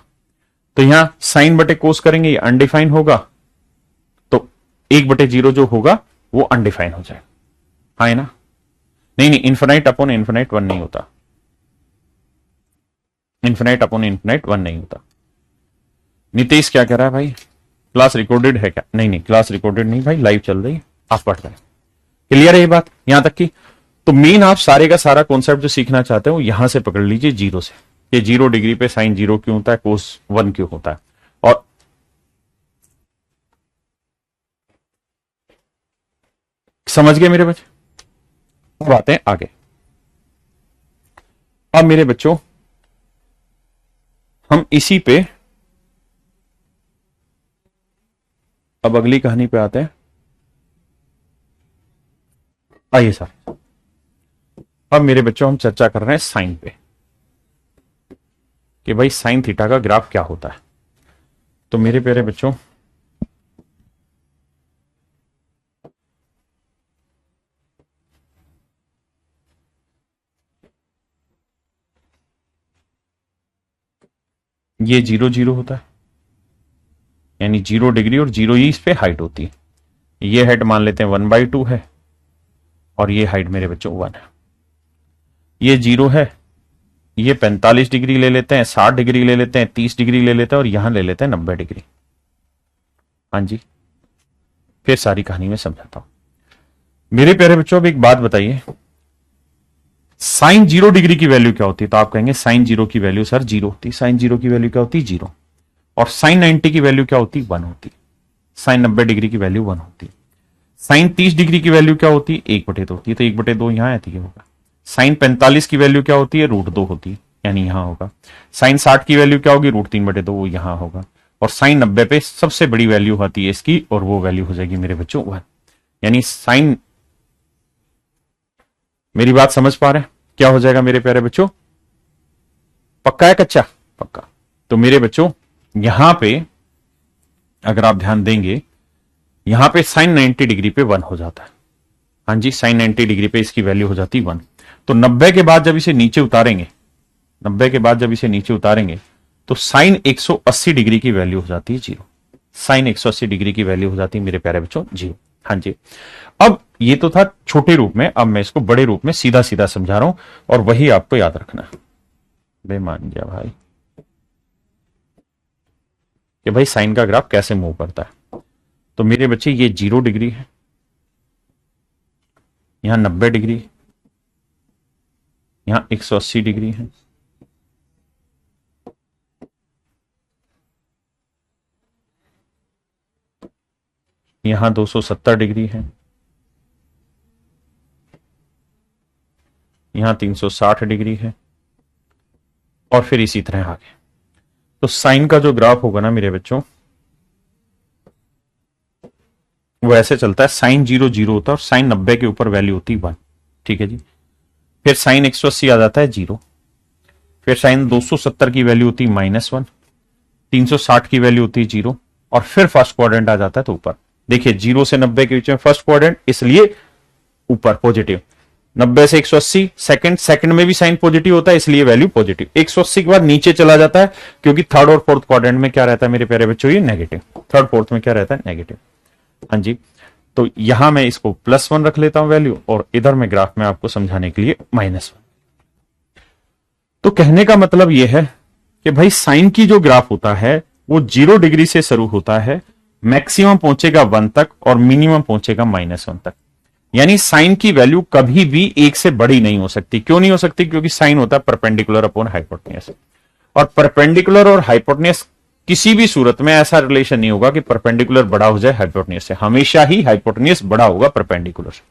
तो यहां साइन बटे कोस करेंगे, ये अनडिफाइन होगा, तो 1/0 जो होगा वो अनडिफाइन हो जाएगा। हाँ है ना, नहीं, इन्फिनाइट अपॉन इन्फिनाइट 1 नहीं होता, इन्फिनाइट अपॉन इन्फिनाइट 1 नहीं होता। नितेश क्या कह रहा है भाई, क्लास रिकॉर्डेड है क्या? नहीं, क्लास रिकॉर्डेड नहीं भाई, लाइव चल रही है, आप पढ़ रहे हैं। क्लियर है ये बात यहां तक की? तो मेन आप सारे का सारा कॉन्सेप्ट जो सीखना चाहते हो यहां से पकड़ लीजिए, 0 से। ये 0 डिग्री पे साइन 0 क्यों होता है, कोस 1 क्यों होता है, और समझ गए मेरे बच्चे? अब आते हैं आगे। अब मेरे बच्चों हम इसी पे अब अगली कहानी पे आते हैं। आइए सर, अब मेरे बच्चों हम चर्चा कर रहे हैं साइन पे, कि भाई साइन थीटा का ग्राफ क्या होता है। तो मेरे प्यारे बच्चों ये 0 होता है, यानी 0 डिग्री और 0 ही इस पे हाइट होती है। ये हाइट मान लेते हैं 1/2 है, और ये हाइट मेरे बच्चों 1 है। ये 0 है, ये 45 डिग्री ले लेते हैं, 60 डिग्री ले लेते हैं, 30 डिग्री ले लेते हैं, और यहां ले लेते हैं 90 डिग्री। हाँ जी, फिर सारी कहानी में समझाता हूं। मेरे प्यारे बच्चों अब एक बात बताइए, साइन 0 डिग्री की वैल्यू क्या होती है? तो आप कहेंगे साइन 0 की वैल्यू सर 0 होती है। साइन 0 की वैल्यू क्या होती है? 0। और साइन 90 की वैल्यू क्या होती है? 1 होती है। साइन 90 डिग्री की वैल्यू 1 होती है। साइन 30 डिग्री की वैल्यू क्या होती है? 1/2 होती है, तो 1/2 यहां आती है होगा। साइन 45 की वैल्यू क्या होती है? √2 होती है, यानी यहां होगा। साइन 60 की वैल्यू क्या होगी? √3/2, वो यहां होगा। और साइन 90 पे सबसे बड़ी वैल्यू होती है इसकी, और वो वैल्यू हो जाएगी मेरे बच्चों 1। यानी साइन, मेरी बात समझ पा रहे हैं? क्या हो जाएगा मेरे प्यारे बच्चों? पक्का है कच्चा? पक्का। तो मेरे बच्चों यहां पे अगर आप ध्यान देंगे, यहां पे साइन 90 डिग्री पे 1 हो जाता है। हाँ जी, साइन 90 डिग्री पे इसकी वैल्यू हो जाती है 1। तो 90 के बाद जब इसे नीचे उतारेंगे, 90 के बाद जब इसे नीचे उतारेंगे तो साइन 180 डिग्री की वैल्यू हो जाती है 0। साइन 180 डिग्री की वैल्यू हो जाती है मेरे प्यारे बच्चों 0। हाँ जी। अब ये तो था छोटे रूप में, अब मैं इसको बड़े रूप में सीधा सीधा समझा रहा हूं, और वही आपको याद रखना है। बेमान गया भाई कि भाई साइन का ग्राफ कैसे मूव करता है। तो मेरे बच्चे ये 0 डिग्री है, यहां 90 डिग्री, यहां 180 डिग्री है, यहां 270 डिग्री है, यहां 360 डिग्री है, और फिर इसी तरह आगे। तो साइन का जो ग्राफ होगा ना मेरे बच्चों, वो ऐसे चलता है, साइन 0 0 होता है और साइन 90 के ऊपर वैल्यू होती है 1। ठीक है जी। फिर साइन 180 आ जाता है 0, फिर साइन 270 की वैल्यू होती है -1, 360 की वैल्यू होती है 0, और फिर फर्स्ट क्वाड्रेंट आ जाता है तो ऊपर। देखिए 0 से 90 के बीच में फर्स्ट क्वाड्रेंट, इसलिए ऊपर पॉजिटिव। 90 से 180 सेकंड में भी साइन पॉजिटिव होता है, इसलिए वैल्यू पॉजिटिव। 180 के बाद नीचे चला जाता है, क्योंकि थर्ड और फोर्थ क्वाड्रेंट में क्या रहता है मेरे प्यारे बच्चों? ये नेगेटिव। थर्ड फोर्थ में क्या रहता है? नेगेटिव। हाँ जी। तो यहां मैं इसको +1 रख लेता हूं वैल्यू, और इधर में ग्राफ में आपको समझाने के लिए -1। तो कहने का मतलब यह है कि भाई साइन की जो ग्राफ होता है वो 0 डिग्री से शुरू होता है, मैक्सिमम पहुंचेगा 1 तक और मिनिमम पहुंचेगा -1 तक। यानी साइन की वैल्यू कभी भी 1 से बड़ी नहीं हो सकती। क्यों नहीं हो सकती? क्योंकि साइन होता है परपेंडिकुलर अपॉन हाइपोटेन्यूज, और परपेंडिकुलर और हाइपोटेन्यूज किसी भी सूरत में ऐसा रिलेशन नहीं होगा कि परपेंडिकुलर बड़ा हो जाए हाइपोटेन्यूज से। हमेशा ही हाइपोटेन्यूज बड़ा होगा परपेंडिकुलर से।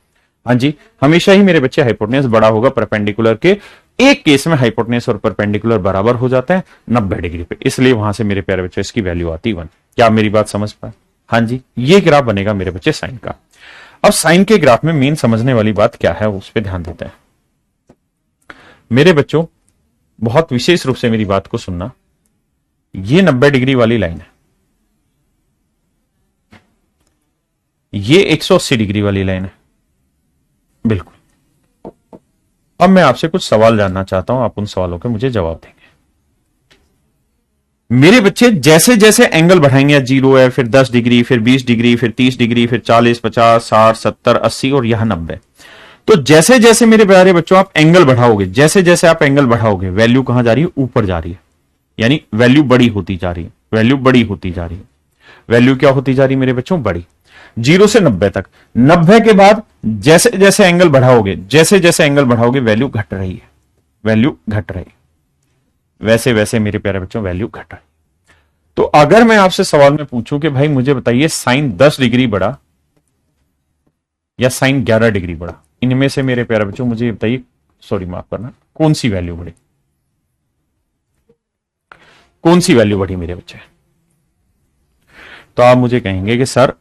हाँ जी, हमेशा ही मेरे बच्चे हाइपोटेन्यूज बड़ा होगा परपेंडिकुलर के। एक केस में हाइपोटेन्यूज और परपेंडिकुलर बराबर हो जाते हैं 90 डिग्री पे, इसलिए वहां से मेरे प्यारे बच्चे इसकी वैल्यू आती 1। क्या मेरी बात समझ पाए? हाँ जी, ये ग्राफ बनेगा मेरे बच्चे साइन का। अब साइन के ग्राफ में मेन समझने वाली बात क्या है, उस पर ध्यान देते हैं मेरे बच्चों। बहुत विशेष रूप से मेरी बात को सुनना। ये 90 डिग्री वाली लाइन है, ये 180 डिग्री वाली लाइन है, बिल्कुल। अब मैं आपसे कुछ सवाल जानना चाहता हूं, आप उन सवालों के मुझे जवाब देंगे। मेरे बच्चे जैसे जैसे एंगल बढ़ाएंगे, 0 है, फिर 10 डिग्री, फिर 20 डिग्री, फिर 30 डिग्री, फिर 40, 50, 60, 70, 80 और यहां 90। तो जैसे जैसे मेरे प्यारे बच्चों आप एंगल बढ़ाओगे, जैसे जैसे आप एंगल बढ़ाओगे, वैल्यू कहां जा रही है? ऊपर जा रही है। यानी वैल्यू बड़ी होती जा रही है, वैल्यू बड़ी होती जा रही है। वैल्यू क्या होती जा रही है मेरे बच्चों? बड़ी। 0 से 90 तक। 90 के बाद जैसे जैसे एंगल बढ़ाओगे, जैसे जैसे एंगल बढ़ाओगे, वैल्यू घट रही है, वैल्यू घट रही है। वैसे वैसे मेरे प्यारे बच्चों वैल्यू घट रही है। तो अगर मैं आपसे सवाल में पूछूं कि भाई मुझे बताइए साइन 10 डिग्री बढ़ा या साइन 11 डिग्री बढ़ा, इनमें से मेरे प्यारे बच्चों मुझे बताइए, सॉरी माफ करना, कौन सी वैल्यू बढ़ी? कौन सी वैल्यू बढ़ी मेरे बच्चे? तो आप मुझे कहेंगे कि सर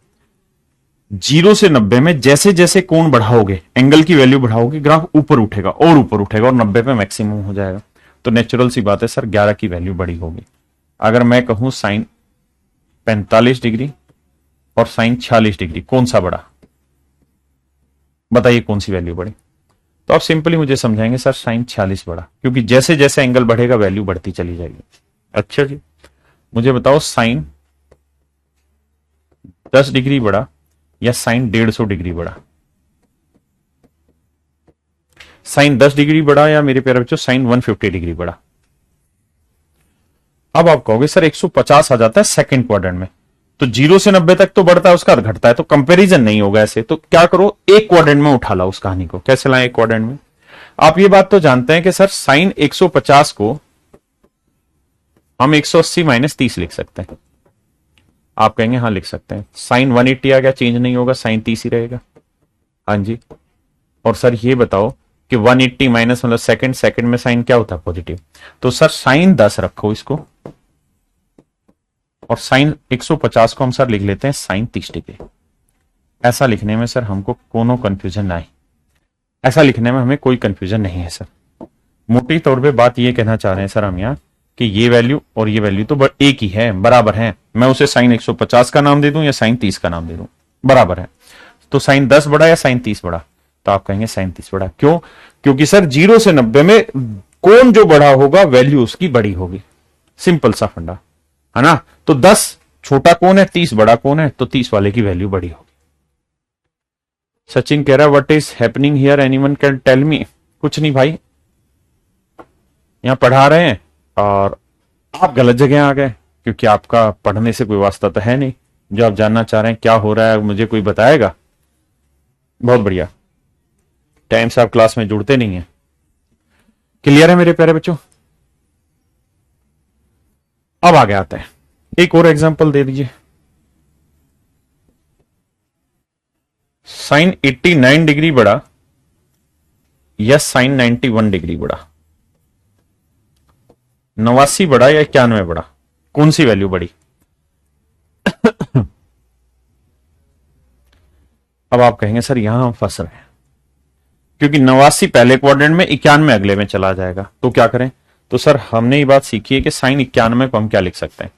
0 से 90 में जैसे जैसे कोण बढ़ाओगे, एंगल की वैल्यू बढ़ाओगे, ग्राफ ऊपर उठेगा और ऊपर उठेगा और 90 पे मैक्सिमम हो जाएगा। तो नेचुरल सी बात है सर, 11 की वैल्यू बड़ी होगी। अगर मैं कहूं साइन 45 डिग्री और साइन 46 डिग्री, कौन सा बड़ा? बताइए कौन सी वैल्यू बढ़ी? तो आप सिंपली मुझे समझाएंगे सर साइन 46 बढ़ा, क्योंकि जैसे जैसे एंगल बढ़ेगा वैल्यू बढ़ती चली जाएगी। अच्छा जी, मुझे बताओ साइन 10 डिग्री बढ़ा या साइन 150 डिग्री बढ़ा? साइन 10 डिग्री बढ़ा या मेरे प्यारे बच्चों साइन 150 डिग्री बढ़ा? अब आप कहोगे सर 150 आ जाता है सेकंड क्वाड्रेंट में, तो 0 से 90 तक तो बढ़ता है, उसका अर्थ घटता है, तो कंपैरिजन नहीं होगा ऐसे। तो क्या करो, एक क्वाड्रेंट में उठा लाओ उस कहानी को। कैसे लाएं एक क्वाड्रेंट में? आप ये बात तो जानते हैं कि सर साइन 150 को हम 180 - 30 लिख सकते हैं। आप कहेंगे हाँ लिख सकते हैं। साइन 180 आ गया, चेंज नहीं होगा, साइन 30 ही रहेगा। हाँ जी। और सर ये बताओ कि 180 माइनस मतलब सेकंड, सेकंड में साइन क्या होता है? पॉजिटिव। तो सर साइन 10 रखो इसको, और साइन 150 को हम सर लिख लेते हैं साइन 30 डिग्री। ऐसा लिखने में सर हमको कोनो कंफ्यूजन नहीं, ऐसा लिखने में हमें कोई कंफ्यूजन नहीं है सर। मोटी तौर पे बात ये कहना चाह रहे हैं सर हम यहाँ कि ये वैल्यू और ये वैल्यू तो एक ही है, बराबर है। मैं उसे साइन 150 का नाम दे दूं या साइन 30 का नाम दे दूं, बराबर है। तो साइन 10 बड़ा या साइन 30 बड़ा? तो आप कहेंगे साइन 30 बड़ा। क्यों? क्योंकि सर 0 से 90 में कौन जो बड़ा होगा वैल्यू उसकी बड़ी होगी, सिंपल सा फंडा है ना। तो 10 छोटा कौन है, 30 बड़ा कौन है, तो 30 वाले की वैल्यू बड़ी होगी। सचिन कह रहा है what is happening here, anyone can tell me? कुछ नहीं भाई, यहां पढ़ा रहे हैं और आप गलत जगह आ गए, क्योंकि आपका पढ़ने से कोई वास्ता तो है नहीं। जो आप जानना चाह रहे हैं क्या हो रहा है मुझे कोई बताएगा? बहुत बढ़िया, टाइम से आप क्लास में जुड़ते नहीं है। क्लियर है मेरे प्यारे बच्चों? अब आगे आते हैं, एक और एग्जांपल दे दीजिए। साइन 89 डिग्री बड़ा या साइन 91 डिग्री बड़ा? 89 बड़ा या 91 बड़ा? कौन सी वैल्यू बड़ी? अब आप कहेंगे सर यहां हम फंस रहे हैं, क्योंकि 89 पहले क्वाड्रेंट में, 91 अगले में चला जाएगा, तो क्या करें? तो सर हमने ये बात सीखी है कि साइन 91 को हम क्या लिख सकते हैं?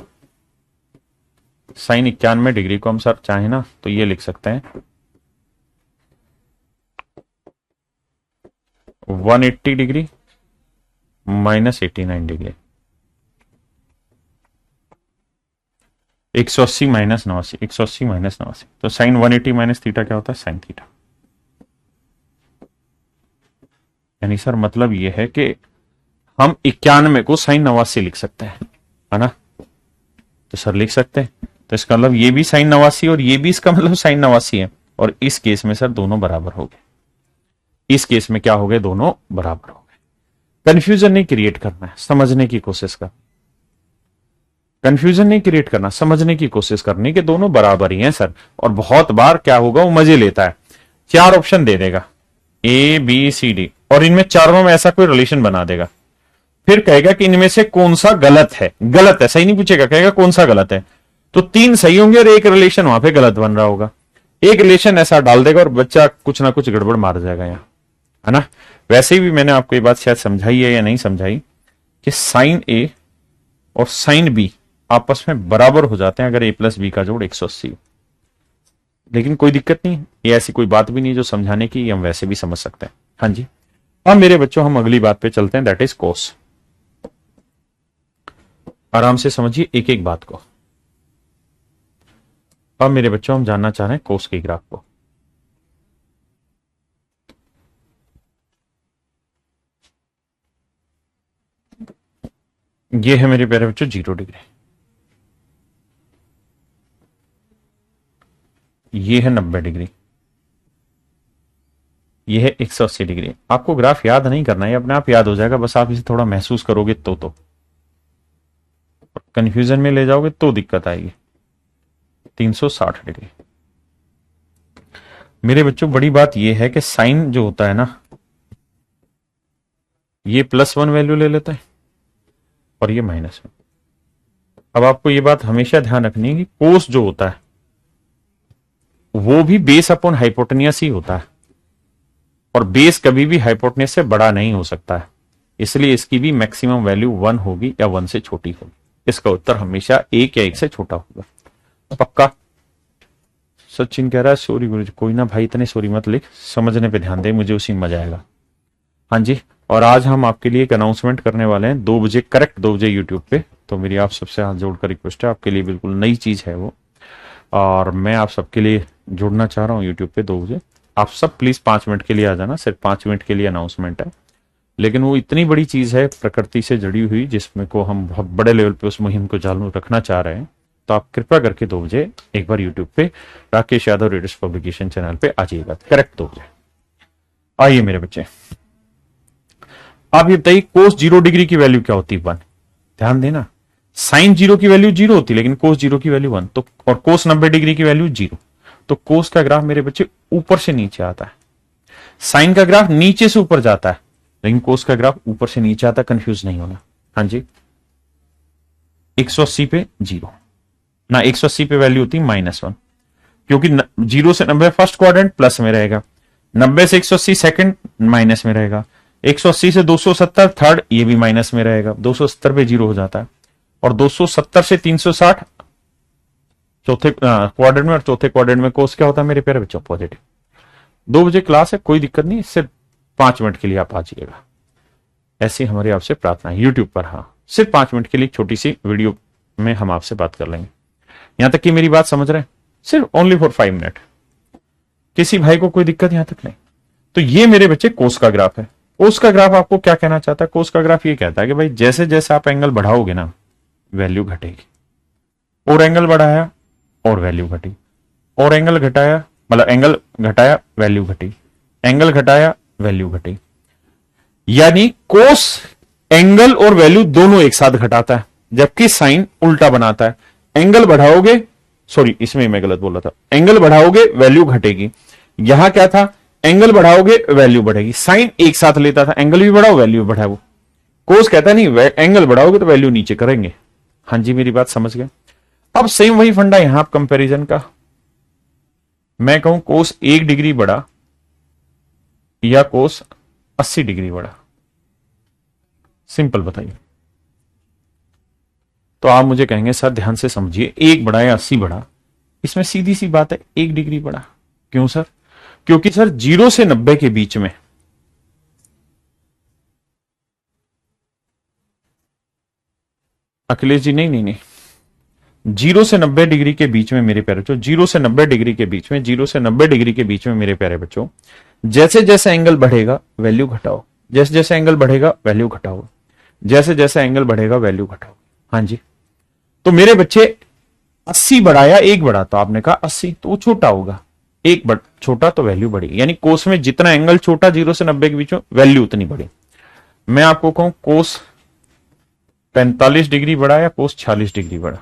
साइन 91 डिग्री को हम सर चाहे ना तो ये लिख सकते हैं 180 degree minus 89 degree, 180 minus 89, 180 minus 89। तो साइन 180 माइनस थीटा क्या होता है? Sine theta. यानी सर मतलब ये है कि हम 91 को साइन 89 लिख सकते हैं, है ना? तो सर लिख सकते हैं, तो इसका मतलब ये भी साइन 89 और ये भी इसका मतलब साइन 89 है। और इस केस में सर दोनों बराबर हो गए, इस केस में क्या हो गए? दोनों बराबर हो गए। कंफ्यूजन नहीं क्रिएट करना है, समझने की कोशिश कर। कंफ्यूजन नहीं क्रिएट करना, समझने की कोशिश करनी कि दोनों बराबर ही हैं सर। और बहुत बार क्या होगा, वो मजे लेता है, 4 ऑप्शन दे देगा ए बी सी डी, और इनमें चारों में ऐसा कोई रिलेशन बना देगा, फिर कहेगा कि इनमें से कौन सा गलत है। गलत है, सही नहीं पूछेगा, कहेगा कौन सा गलत है। तो 3 सही होंगे और एक रिलेशन वहां पे गलत बन रहा होगा। एक रिलेशन ऐसा डाल देगा और बच्चा कुछ ना कुछ गड़बड़ मार जाएगा यहाँ, है ना। वैसे भी मैंने आपको ये बात शायद समझाई है या नहीं समझाई कि साइन ए और साइन बी आपस में बराबर हो जाते हैं अगर ए प्लस बी का जोड़ 180। लेकिन कोई दिक्कत नहीं, ये ऐसी कोई बात भी नहीं जो समझाने की, हम वैसे भी समझ सकते हैं। हाँ जी। अब मेरे बच्चों हम अगली बात पे चलते हैं, दैट इज कोस। आराम से समझिए एक एक बात को। अब मेरे बच्चों हम जानना चाह रहे हैं कोस के ग्राफ को। ये है मेरे प्यारे बच्चों 0 डिग्री, ये है 90 डिग्री, ये है 180 डिग्री। आपको ग्राफ याद नहीं करना है, अपने आप याद हो जाएगा, बस आप इसे थोड़ा महसूस करोगे तो कंफ्यूजन में ले जाओगे तो दिक्कत आएगी। 360 डिग्री। मेरे बच्चों बड़ी बात यह है कि साइन जो होता है ना, ये +1 वैल्यू ले लेता है और ये -1। अब आपको ये बात हमेशा ध्यान रखनी है कि कोस जो होता है वो भी बेस अपॉन हाइपोटेनियस ही होता है, और बेस कभी भी हाइपोटेनियस से बड़ा नहीं हो सकता है, इसलिए इसकी भी मैक्सिमम वैल्यू 1 होगी या 1 से छोटी होगी। इसका उत्तर हमेशा 1 या 1 से छोटा होगा, पक्का। सचिन कह रहा है सॉरी गुरुजी। कोई ना भाई, इतने सॉरी मत लिख, समझने पे ध्यान दे, मुझे उसी में मजा आएगा। हाँ जी। और आज हम आपके लिए एक अनाउंसमेंट करने वाले हैं 2 बजे, करेक्ट 2 बजे यूट्यूब पे। तो मेरी आप सबसे हाथ जोड़कर रिक्वेस्ट है, आपके लिए बिल्कुल नई चीज है वो, और मैं आप सबके लिए जुड़ना चाह रहा हूँ यूट्यूब पे 2 बजे। आप सब प्लीज 5 मिनट के लिए आ जाना, सिर्फ 5 मिनट के लिए अनाउंसमेंट है, लेकिन वो इतनी बड़ी चीज है प्रकृति से जुड़ी हुई, जिसमें को हम बहुत बड़े लेवल पे उस मुहिम को चालू रखना चाह रहे हैं। तो आप कृपया करके 2 बजे एक बार यूट्यूब पे Rakesh Yadav readers publication channel पे आ जाइएगा, करेक्ट 2 बजे। आइए मेरे बच्चे, आप ये बताइए कोस 0 डिग्री की वैल्यू क्या होती है? 1। ध्यान देना, साइन 0 की वैल्यू 0 होती है, लेकिन कोस 0 की वैल्यू 1, तो और कोस 90 डिग्री की वैल्यू 0, तो कोस का ग्राफ मेरे बच्चे ऊपर से नीचे आता है। साइन का ग्राफ नीचे से ऊपर जाता है, लेकिन कोस का ग्राफ ऊपर से नीचे आता है। कंफ्यूज नहीं होना। हाँ जी, 180 पे 0 ना, 180 पे वैल्यू होती है -1, क्योंकि 0 से 90 फर्स्ट क्वाड्रेंट प्लस में रहेगा, 90 से 180 सेकंड माइनस में रहेगा, 180 से 270 थर्ड ये भी माइनस में रहेगा, 270 पे 0 हो जाता है, और 270 से 360 चौथे क्वाड्रेंट में, और चौथे क्वाड्रेंट में कोस क्या होता है मेरे प्यारे बच्चों? पॉजिटिव। 2 बजे क्लास है, कोई दिक्कत नहीं, सिर्फ 5 मिनट के लिए आप आ जाइएगा। ऐसी हमारी आपसे प्रार्थना है यूट्यूब पर। हाँ, सिर्फ 5 मिनट के लिए छोटी सी वीडियो में हम आपसे बात कर लेंगे। यहां तक कि मेरी बात समझ रहे हैं? सिर्फ ओनली फॉर 5 मिनट। किसी भाई को कोई दिक्कत यहां तक नहीं? तो ये मेरे बच्चे कोस का ग्राफ है। कोस का ग्राफ आपको क्या कहना चाहता है? कोस का ग्राफ ये कहता है कि भाई जैसे जैसे आप एंगल बढ़ाओगे ना, वैल्यू घटेगी, और एंगल बढ़ाया और वैल्यू घटी, और एंगल घटाया, मतलब एंगल घटाया वैल्यू घटी, एंगल घटाया वैल्यू घटी। यानी कोस एंगल और वैल्यू दोनों एक साथ घटाता है, जबकि साइन उल्टा बनाता है। एंगल बढ़ाओगे, सॉरी इसमें मैं गलत बोल रहा था, एंगल बढ़ाओगे वैल्यू घटेगी। यहां क्या था? एंगल बढ़ाओगे वैल्यू बढ़ेगी। साइन एक साथ लेता था, एंगल भी बढ़ाओ वैल्यू बढ़ाओ। कोस कहता नहीं, एंगल बढ़ाओगे तो वैल्यू नीचे करेंगे। हाँ जी, मेरी बात समझ गए? अब सेम वही फंडा यहां कंपैरिजन का। मैं कहूं कोस 1 डिग्री बढ़ा या कोस 80 डिग्री बढ़ा, सिंपल बताइए। तो आप मुझे कहेंगे सर ध्यान से समझिए, 1 बढ़ा या 80 बढ़ा, इसमें सीधी सी बात है 1 डिग्री बढ़ा। क्यों सर? क्योंकि सर 0 से 90 के बीच में अखिलेश जी, नहीं नहीं नहीं, 0 से 90 डिग्री के बीच में मेरे प्यारे बच्चों, 0 से 90 डिग्री के बीच में, 0 से 90 डिग्री के बीच में मेरे प्यारे बच्चों, जैसे जैसे एंगल बढ़ेगा वैल्यू घटाओ, जैसे जैसे एंगल बढ़ेगा वैल्यू घटाओ, जैसे जैसे एंगल बढ़ेगा वैल्यू घटाओ। हाँ जी, तो मेरे बच्चे 80 बढ़ाया 1 बढ़ा, तो आपने कहा 80, तो वो छोटा होगा, 1 छोटा तो वैल्यू बढ़ी। यानी कोस में जितना एंगल छोटा 0 से 90 के बीच में, वैल्यू उतनी बढ़ी। मैं आपको कहूं कोस 45 डिग्री बढ़ा या कोस 46 डिग्री बढ़ा,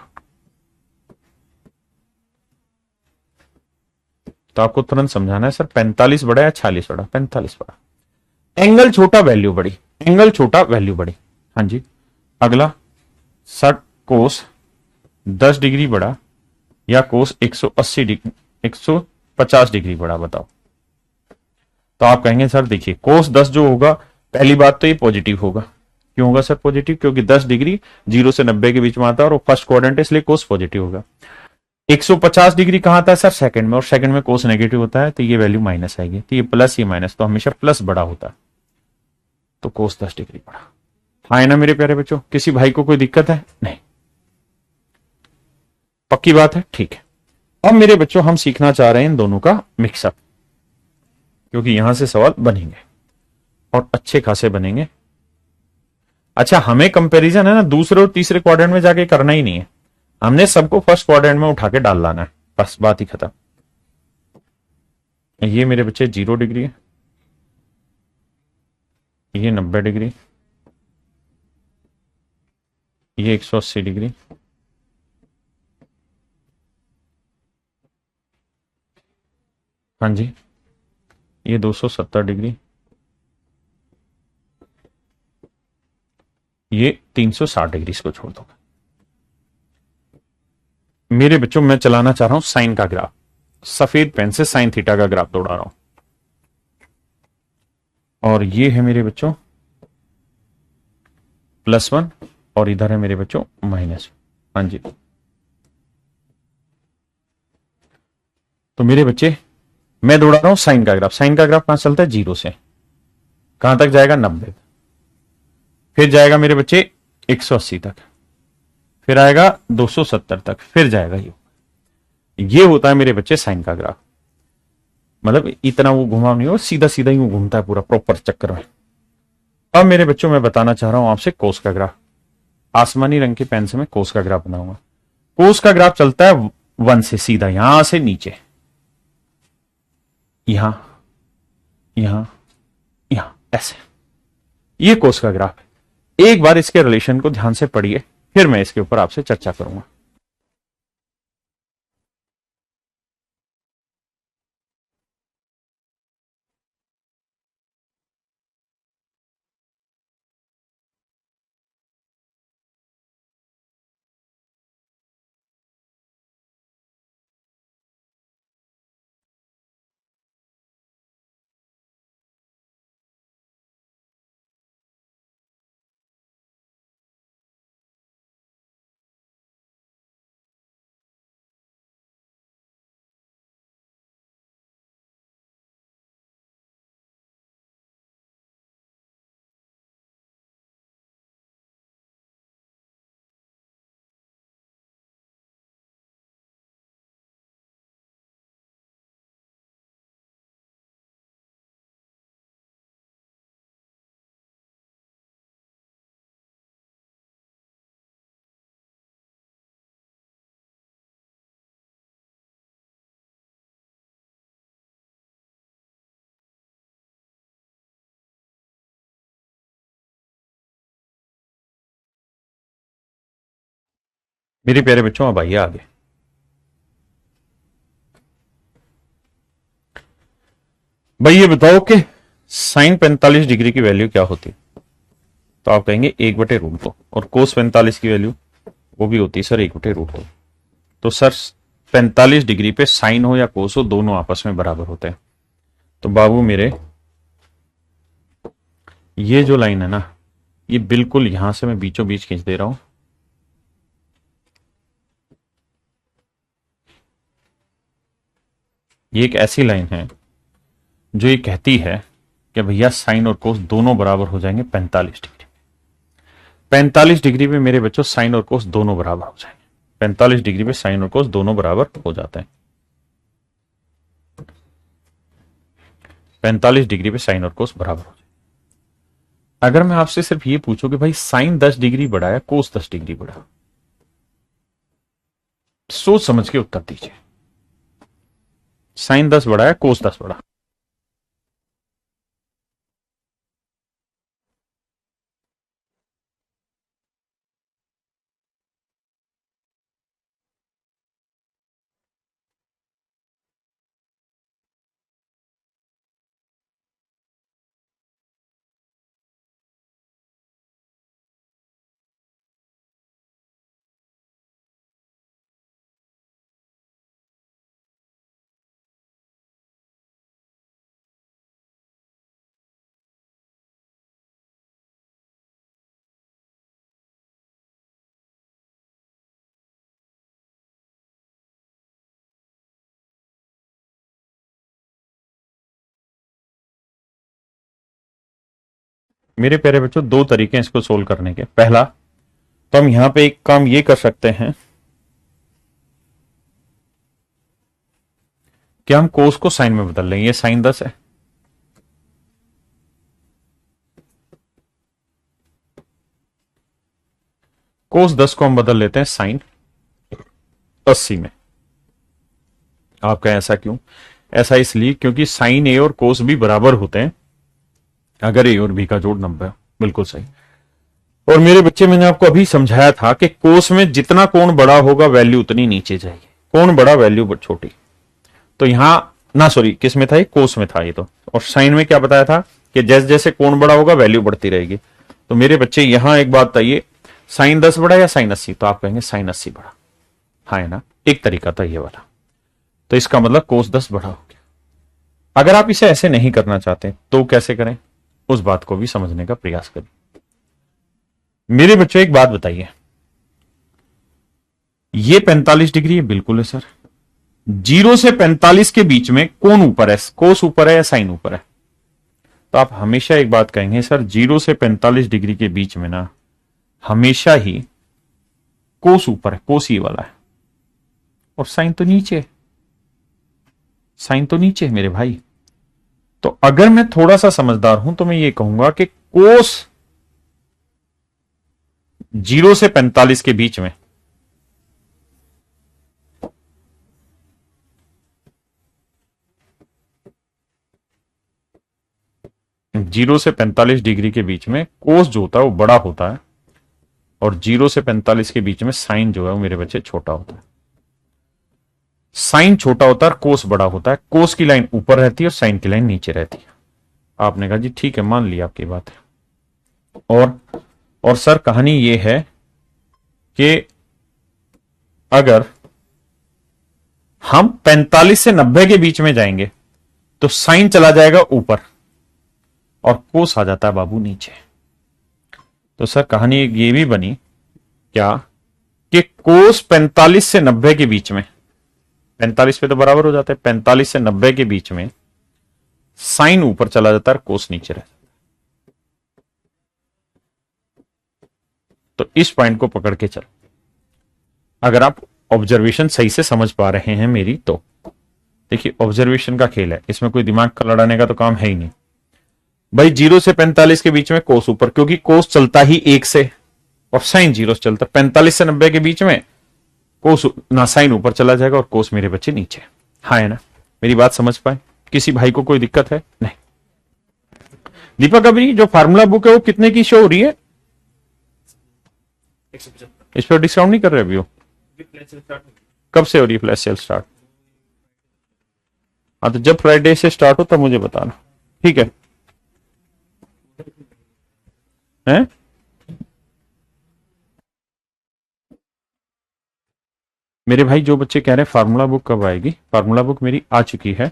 तो आपको तुरंत समझाना है सर 45 बढ़ा या 46 बढ़ा? 45 बढ़ा। एंगल छोटा वैल्यू बढ़ी, एंगल छोटा वैल्यू बढ़ी। हाँ जी, अगला सर कोस 10 डिग्री बढ़ा या कोस 180 डिग्री 150 डिग्री बढ़ा, बताओ। तो आप कहेंगे सर देखिए कोस 10 जो होगा, पहली बात तो ये पॉजिटिव होगा। क्यों होगा सर पॉजिटिव? क्योंकि 10 डिग्री 0 से 90 के बीच में आता है और फर्स्ट क्वाड्रेंट है, इसलिए कोस पॉजिटिव होगा। 150 डिग्री कहां आता है सर? सेकंड में, और सेकंड में कोस नेगेटिव होता है, तो ये वैल्यू माइनस आएगी, तो ये प्लस ये माइनस, तो हमेशा प्लस बड़ा होता है, तो कोस 10 डिग्री बढ़ा। हाँ है ना मेरे प्यारे बच्चों? किसी भाई को कोई दिक्कत है? नहीं, पक्की बात है, ठीक है। अब मेरे बच्चों हम सीखना चाह रहे हैं इन दोनों का मिक्सअप, क्योंकि यहां से सवाल बनेंगे और अच्छे खासे बनेंगे। अच्छा, हमें कंपैरिजन है ना दूसरे और तीसरे क्वाड्रेंट में जाके करना ही नहीं है, हमने सबको फर्स्ट क्वाड्रेंट में उठा के डाल लाना है, बस बात ही खत्म। ये मेरे बच्चे 0 डिग्री है, ये 90 डिग्री, ये 180 डिग्री, हाँ जी, ये 270 डिग्री, ये 360 डिग्री, इसको छोड़ दो। मेरे बच्चों मैं चलाना चाह रहा हूं साइन का ग्राफ, सफेद पेन से साइन थीटा का ग्राफ दौड़ा रहा हूं, और ये है मेरे बच्चों +1 और इधर है मेरे बच्चों -1। हाँ जी, तो मेरे बच्चे मैं दौड़ा रहा हूं साइन का ग्राफ। साइन का ग्राफ कहां चलता है? 0 से कहां तक जाएगा? 90, फिर जाएगा मेरे बच्चे 180 तक, फिर आएगा 270 तक, फिर जाएगा ये होता है मेरे बच्चे साइन का ग्राफ। मतलब इतना वो घुमाव नहीं हो, सीधा सीधा ही वो घूमता है पूरा प्रॉपर चक्कर में। अब मेरे बच्चों मैं बताना चाह रहा हूं आपसे कोस का ग्राफ। आसमानी रंग के पेन से मैं कोस का ग्राफ बनाऊंगा। कोस का ग्राफ चलता है 1 से सीधा यहां से नीचे, यहां यहां यहां, ऐसे। ये कोस का ग्राफ है। एक बार इसके रिलेशन को ध्यान से पढ़िए, फिर मैं इसके ऊपर आपसे चर्चा करूंगा। मेरे प्यारे बच्चों, अब आइए आगे। भाई ये बताओ कि साइन 45 डिग्री की वैल्यू क्या होती है? तो आप कहेंगे 1/√2। और कोस 45 की वैल्यू वो भी होती है सर 1/√2। तो सर 45 डिग्री पे साइन हो या कोस हो, दोनों आपस में बराबर होते हैं। तो बाबू मेरे, ये जो लाइन है ना, ये बिल्कुल यहां से मैं बीचों बीच खींच दे रहा हूं। ये एक ऐसी लाइन है जो ये कहती है कि भैया साइन और कोस दोनों बराबर हो जाएंगे 45 डिग्री। 45 डिग्री पे मेरे बच्चों साइन और कोस दोनों बराबर हो जाएंगे। 45 डिग्री पे साइन और कोस दोनों बराबर हो जाते हैं। 45 डिग्री पे साइन और कोस बराबर हो जाए। अगर मैं आपसे सिर्फ ये पूछूं कि भाई साइन 10 डिग्री बढ़ा या कोस 10 डिग्री बढ़ा, सोच समझ के उत्तर दीजिए। साइन 10 बढ़ा या कोस 10 बढ़ा? मेरे प्यारे बच्चों, दो तरीके हैं इसको सोल्व करने के। पहला, तो हम यहां पे एक काम ये कर सकते हैं कि हम कोस को साइन में बदल लेंगे। ये साइन 10 है, कोस 10 को हम बदल लेते हैं साइन 80 में। आप कहें ऐसा क्यों? ऐसा इसलिए क्योंकि साइन ए और कोस भी बराबर होते हैं अगर ए और बी का जोड़ 90 है। बिल्कुल सही। और मेरे बच्चे, मैंने आपको अभी समझाया था कि कोस में जितना कोण बड़ा होगा वैल्यू उतनी नीचे जाएगी, कोण बड़ा वैल्यू छोटी। तो यहां ना, सॉरी, किस में था ये? कोस में था ये तो। और साइन में क्या बताया था कि जैसे जैसे कोण बड़ा होगा वैल्यू बढ़ती रहेगी। तो मेरे बच्चे यहां एक बात बताइए, साइन 10 बढ़ा या साइन 80? तो आप कहेंगे साइन 80 बढ़ा। हाँ है ना, एक तरीका था ये वाला। तो इसका मतलब कोस 10 बढ़ा हो गया। अगर आप इसे ऐसे नहीं करना चाहते तो कैसे करें, उस बात को भी समझने का प्रयास करें। मेरे बच्चों एक बात बताइए, ये 45 डिग्री है, बिल्कुल है सर। 0 से 45 के बीच में कौन ऊपर है, कोस ऊपर है या साइन ऊपर है? तो आप हमेशा एक बात कहेंगे, सर 0 से 45 डिग्री के बीच में ना हमेशा ही कोस ऊपर है, कोस ये वाला है, और साइन तो नीचे, साइन तो नीचे मेरे भाई। तो अगर मैं थोड़ा सा समझदार हूं तो मैं ये कहूंगा कि कोस 0 से 45 के बीच में 0 से 45 डिग्री के बीच में कोस जो होता है वो बड़ा होता है और 0 से 45 के बीच में साइन जो है वो मेरे बच्चे छोटा होता है। साइन छोटा होता है और कोस बड़ा होता है। कोस की लाइन ऊपर रहती है और साइन की लाइन नीचे रहती है। आपने कहा जी ठीक है, मान लिया आपकी बात है। और सर कहानी ये है कि अगर हम 45 से 90 के बीच में जाएंगे तो साइन चला जाएगा ऊपर और कोस आ जाता है बाबू नीचे। तो सर कहानी ये भी बनी क्या कि कोस 45 से 90 के बीच में, 45 पे तो बराबर हो जाता है, 45 से 90 के बीच में साइन ऊपर चला जाता है, कोस नीचे रहता है। तो इस पॉइंट को पकड़ के चल, अगर आप ऑब्जर्वेशन सही से समझ पा रहे हैं मेरी, तो देखिए ऑब्जर्वेशन का खेल है, इसमें कोई दिमाग का लड़ाने का तो काम है ही नहीं भाई। 0 से 45 के बीच में कोस ऊपर, क्योंकि कोस चलता ही 1 से और साइन 0 से चलता। 45 से 90 के बीच में कोस ना साइन ऊपर चला जाएगा और कोस मेरे बच्चे नीचे। हाँ है ना, मेरी बात समझ पाए? किसी भाई को कोई दिक्कत है? नहीं। दीपक अभी जो फार्मूला बुक है वो कितने की शो हो रही है? इस पर डिस्काउंट नहीं कर रहे अभी वो? कब से हो रही है फ्लैश सेल स्टार्ट? हाँ तो जब फ्राइडे से स्टार्ट हो तब मुझे बताना, ठीक है? हैं? मेरे भाई जो बच्चे कह रहे हैं फार्मूला बुक कब आएगी, फार्मूला बुक मेरी आ चुकी है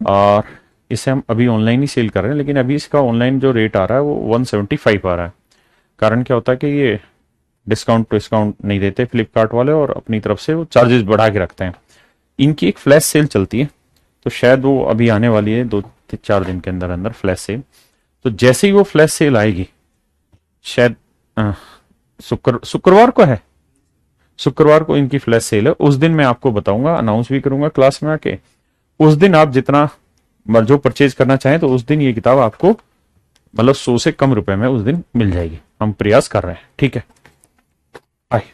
और इसे हम अभी ऑनलाइन ही सेल कर रहे हैं, लेकिन अभी इसका ऑनलाइन जो रेट आ रहा है वो 175 आ रहा है। कारण क्या होता है कि ये डिस्काउंट नहीं देते फ्लिपकार्ट वाले और अपनी तरफ से वो चार्जेस बढ़ा के रखते हैं। इनकी एक फ्लैश सेल चलती है तो शायद वो अभी आने वाली है 2-4 दिन के अंदर अंदर फ्लैश सेल। तो जैसे ही वो फ्लैश सेल आएगी, शायद शुक्रवार को है, शुक्रवार को इनकी फ्लैश सेल है। उस दिन मैं आपको बताऊंगा, अनाउंस भी करूंगा क्लास में आके। उस दिन आप जितना जो परचेज करना चाहें तो उस दिन ये किताब आपको मतलब 100 से कम रुपए में उस दिन मिल जाएगी। हम प्रयास कर रहे हैं, ठीक है? आइए,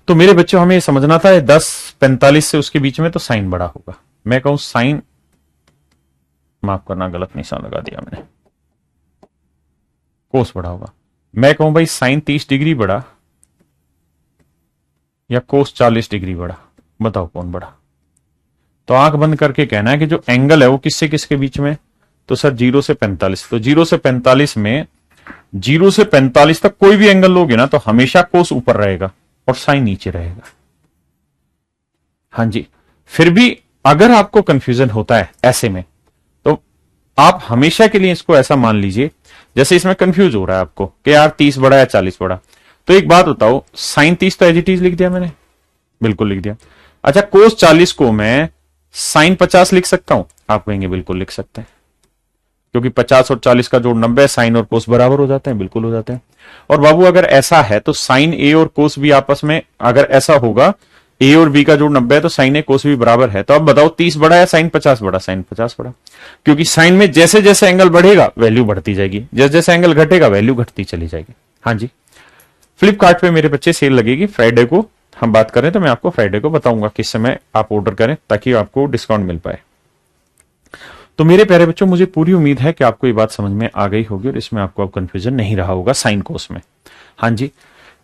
तो मेरे बच्चों हमें समझना था 10-45 से उसके बीच में तो साइन बड़ा होगा। मैं कहूं साइन, माफ करना गलत निशान लगा दिया मैंने, कोस बड़ा होगा। मैं कहूं भाई साइन 30 डिग्री बड़ा या कोस 40 डिग्री बड़ा, बताओ कौन बड़ा? तो आंख बंद करके कहना है कि जो एंगल है वो किससे किसके बीच में? तो सर 0 से 45। तो 0 से 45 में 0 से 45 तक कोई भी एंगल लोगे ना तो हमेशा कोस ऊपर रहेगा और साइन नीचे रहेगा। हाँ जी, फिर भी अगर आपको कंफ्यूजन होता है ऐसे में तो आप हमेशा के लिए इसको ऐसा मान लीजिए, जैसे इसमें कंफ्यूज हो रहा है आपको कि यार 30 बड़ा या 40 बड़ा, तो एक बात बताओ, साइन 30 तो एज इट इज लिख दिया मैंने, बिल्कुल लिख दिया। अच्छा, कोस 40 को मैं साइन 50 लिख सकता हूं? आप कहेंगे बिल्कुल लिख सकते हैं, क्योंकि 50 और 40 का जोड़ 90 है, साइन और कोस बराबर हो जाते हैं, बिल्कुल हो जाते हैं। और बाबू अगर ऐसा है तो साइन ए और कोस भी आपस में, अगर ऐसा होगा ए और बी का जोड़ 90 है तो साइन ए कोस भी बराबर है। तो अब बताओ 30 बड़ा या साइन 50 बड़ा? साइन 50 बड़ा, क्योंकि साइन में जैसे जैसे एंगल बढ़ेगा वैल्यू बढ़ती जाएगी, जैसे जैसे एंगल घटेगा वैल्यू घटती चली जाएगी। हाँ जी, फ्लिपकार्ट पे मेरे बच्चे सेल लगेगी फ्राइडे को, हम बात करें तो मैं आपको फ्राइडे को बताऊंगा किस समय आप ऑर्डर करें ताकि आपको डिस्काउंट मिल पाए। तो मेरे प्यारे बच्चों, मुझे पूरी उम्मीद है कि आपको ये बात समझ में आ गई होगी और इसमें आपको अब कंफ्यूजन नहीं रहा होगा साइन कोस में। हाँ जी,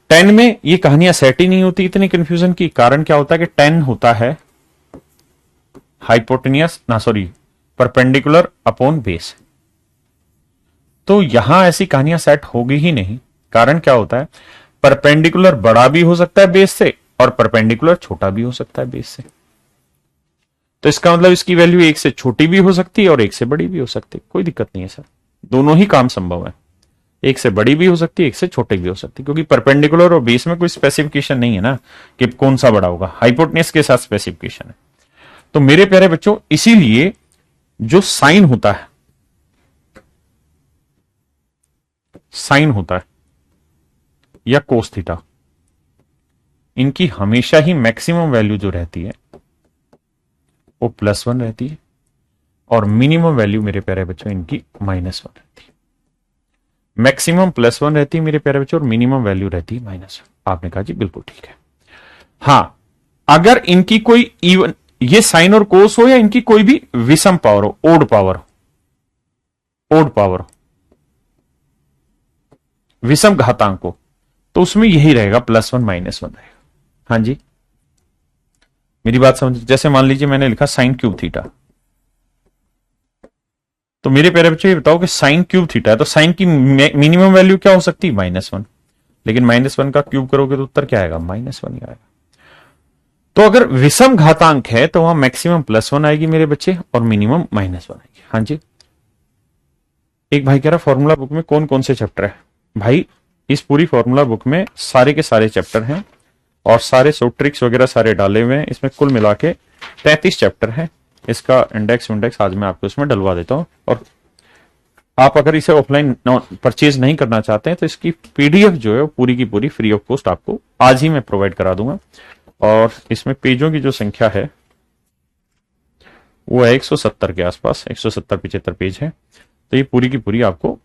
10 में ये कहानियां सेट ही नहीं होती इतनी कंफ्यूजन की। कारण क्या होता है कि 10 होता है हाइपोटेनियस परपेंडिकुलर अपॉन बेस। तो यहां ऐसी कहानियां सेट होगी ही नहीं। कारण क्या होता है, परपेंडिकुलर बड़ा भी हो सकता है बेस से और परपेंडिकुलर छोटा भी हो सकता है बेस से। तो इसका मतलब इसकी वैल्यू 1 से छोटी भी हो सकती है और 1 से बड़ी भी हो सकती है, कोई दिक्कत नहीं है सर, दोनों ही काम संभव है। 1 से बड़ी भी हो सकती है, 1 से छोटी भी हो सकती है, क्योंकि परपेंडिकुलर और बेस में कोई स्पेसिफिकेशन नहीं है ना कि कौन सा बड़ा होगा, हाइपोटेन्यूज के साथ स्पेसिफिकेशन है। तो मेरे प्यारे बच्चों, इसीलिए जो साइन होता है या कोस थीटा, इनकी हमेशा ही मैक्सिमम वैल्यू जो रहती है वो +1 रहती है और मिनिमम वैल्यू मेरे प्यारे बच्चों इनकी -1 रहती है। मैक्सिमम +1 रहती है मेरे प्यारे बच्चों और मिनिमम वैल्यू रहती है -1। आपने कहा जी बिल्कुल ठीक है। हां, अगर इनकी कोई इवन, ये साइन और कोस हो या इनकी कोई भी विषम पावर हो, ओड पावर, विषम घातांक को, तो उसमें यही रहेगा +1 -1 रहेगा। हाँ जी, मेरी बात समझ। जैसे मान लीजिए मैंने लिखा साइन क्यूब थीटा, तो मेरे प्यारे बच्चों ये बताओ कि साइन क्यूब थीटा है तो साइन की मिनिमम वैल्यू क्या हो सकती है? -1। लेकिन -1 का क्यूब करोगे तो उत्तर क्या आएगा? -1 ही आएगा। तो अगर विषम घातांक है तो वहां मैक्सिमम +1 आएगी मेरे बच्चे और मिनिमम -1 आएगी। हाँ जी, एक भाई कह रहा फॉर्मूला बुक में कौन कौन से चैप्टर है? भाई इस पूरी फॉर्मूला बुक में सारे के सारे चैप्टर हैं और सारे सो ट्रिक्स वगैरह सारे डाले हुए हैं। इसमें कुल मिला के 33 चैप्टर हैं। इसका इंडेक्स आज मैं आपको इसमें डलवा देता हूं। और आप अगर इसे ऑफलाइन परचेज नहीं करना चाहते हैं तो इसकी पीडीएफ जो है वो पूरी की पूरी फ्री ऑफ कॉस्ट आपको आज ही मैं प्रोवाइड करा दूंगा। और इसमें पेजों की जो संख्या है वो है 170 के आसपास, 170-75 पेज है। तो ये पूरी की पूरी आपको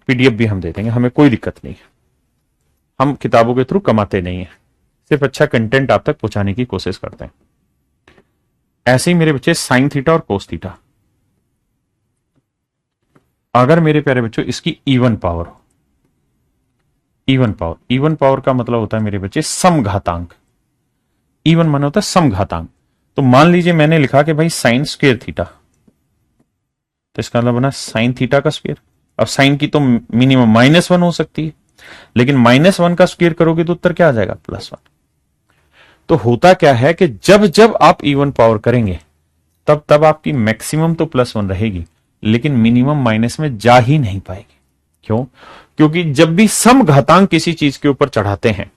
पीडीएफ भी हम दे देंगे, हमें कोई दिक्कत नहीं है। हम किताबों के थ्रू कमाते नहीं है, सिर्फ अच्छा कंटेंट आप तक पहुंचाने की कोशिश करते हैं। ऐसे ही मेरे बच्चे साइन थीटा और कोस थीटा, अगर मेरे प्यारे बच्चों इसकी इवन पावर हो, इवन पावर का मतलब होता है मेरे बच्चे समघातांक। इवन माने होता है समघातांक। तो मान लीजिए मैंने लिखा कि भाई साइन स्क्वायर थीटा, तो इसका मतलब बना साइन थीटा का स्क्वायर। अब साइन की तो मिनिमम -1 हो सकती है, लेकिन -1 का स्क्वायर करोगे तो उत्तर क्या आ जाएगा? +1। तो होता क्या है कि जब जब आप इवन पावर करेंगे तब तब आपकी मैक्सिमम तो +1 रहेगी, लेकिन मिनिमम माइनस में जा ही नहीं पाएगी। क्यों? क्योंकि जब भी समघातांक किसी चीज के ऊपर चढ़ाते हैं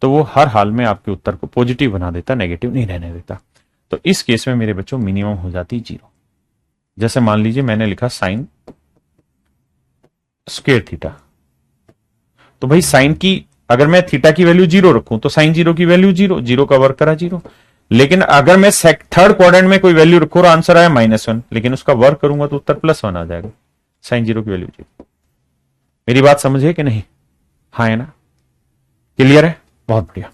तो वो हर हाल में आपके उत्तर को पॉजिटिव बना देता, नेगेटिव नहीं रहने देता। तो इस केस में मेरे बच्चों मिनिमम हो जाती 0। जैसे मान लीजिए मैंने लिखा साइन स्क्वायर थीटा, तो भाई साइन की अगर मैं थीटा की वैल्यू 0 रखूं तो साइन 0 की वैल्यू 0, 0 का वर्ग करा 0। लेकिन अगर मैं थर्ड क्वाड्रेंट में कोई वैल्यू रखूं और आंसर आया -1, लेकिन उसका वर्ग करूंगा तो उत्तर +1 आ जाएगा। साइन 0 की वैल्यू 0। मेरी बात समझिए कि नहीं? हाँ है ना? क्लियर है? बहुत बढ़िया।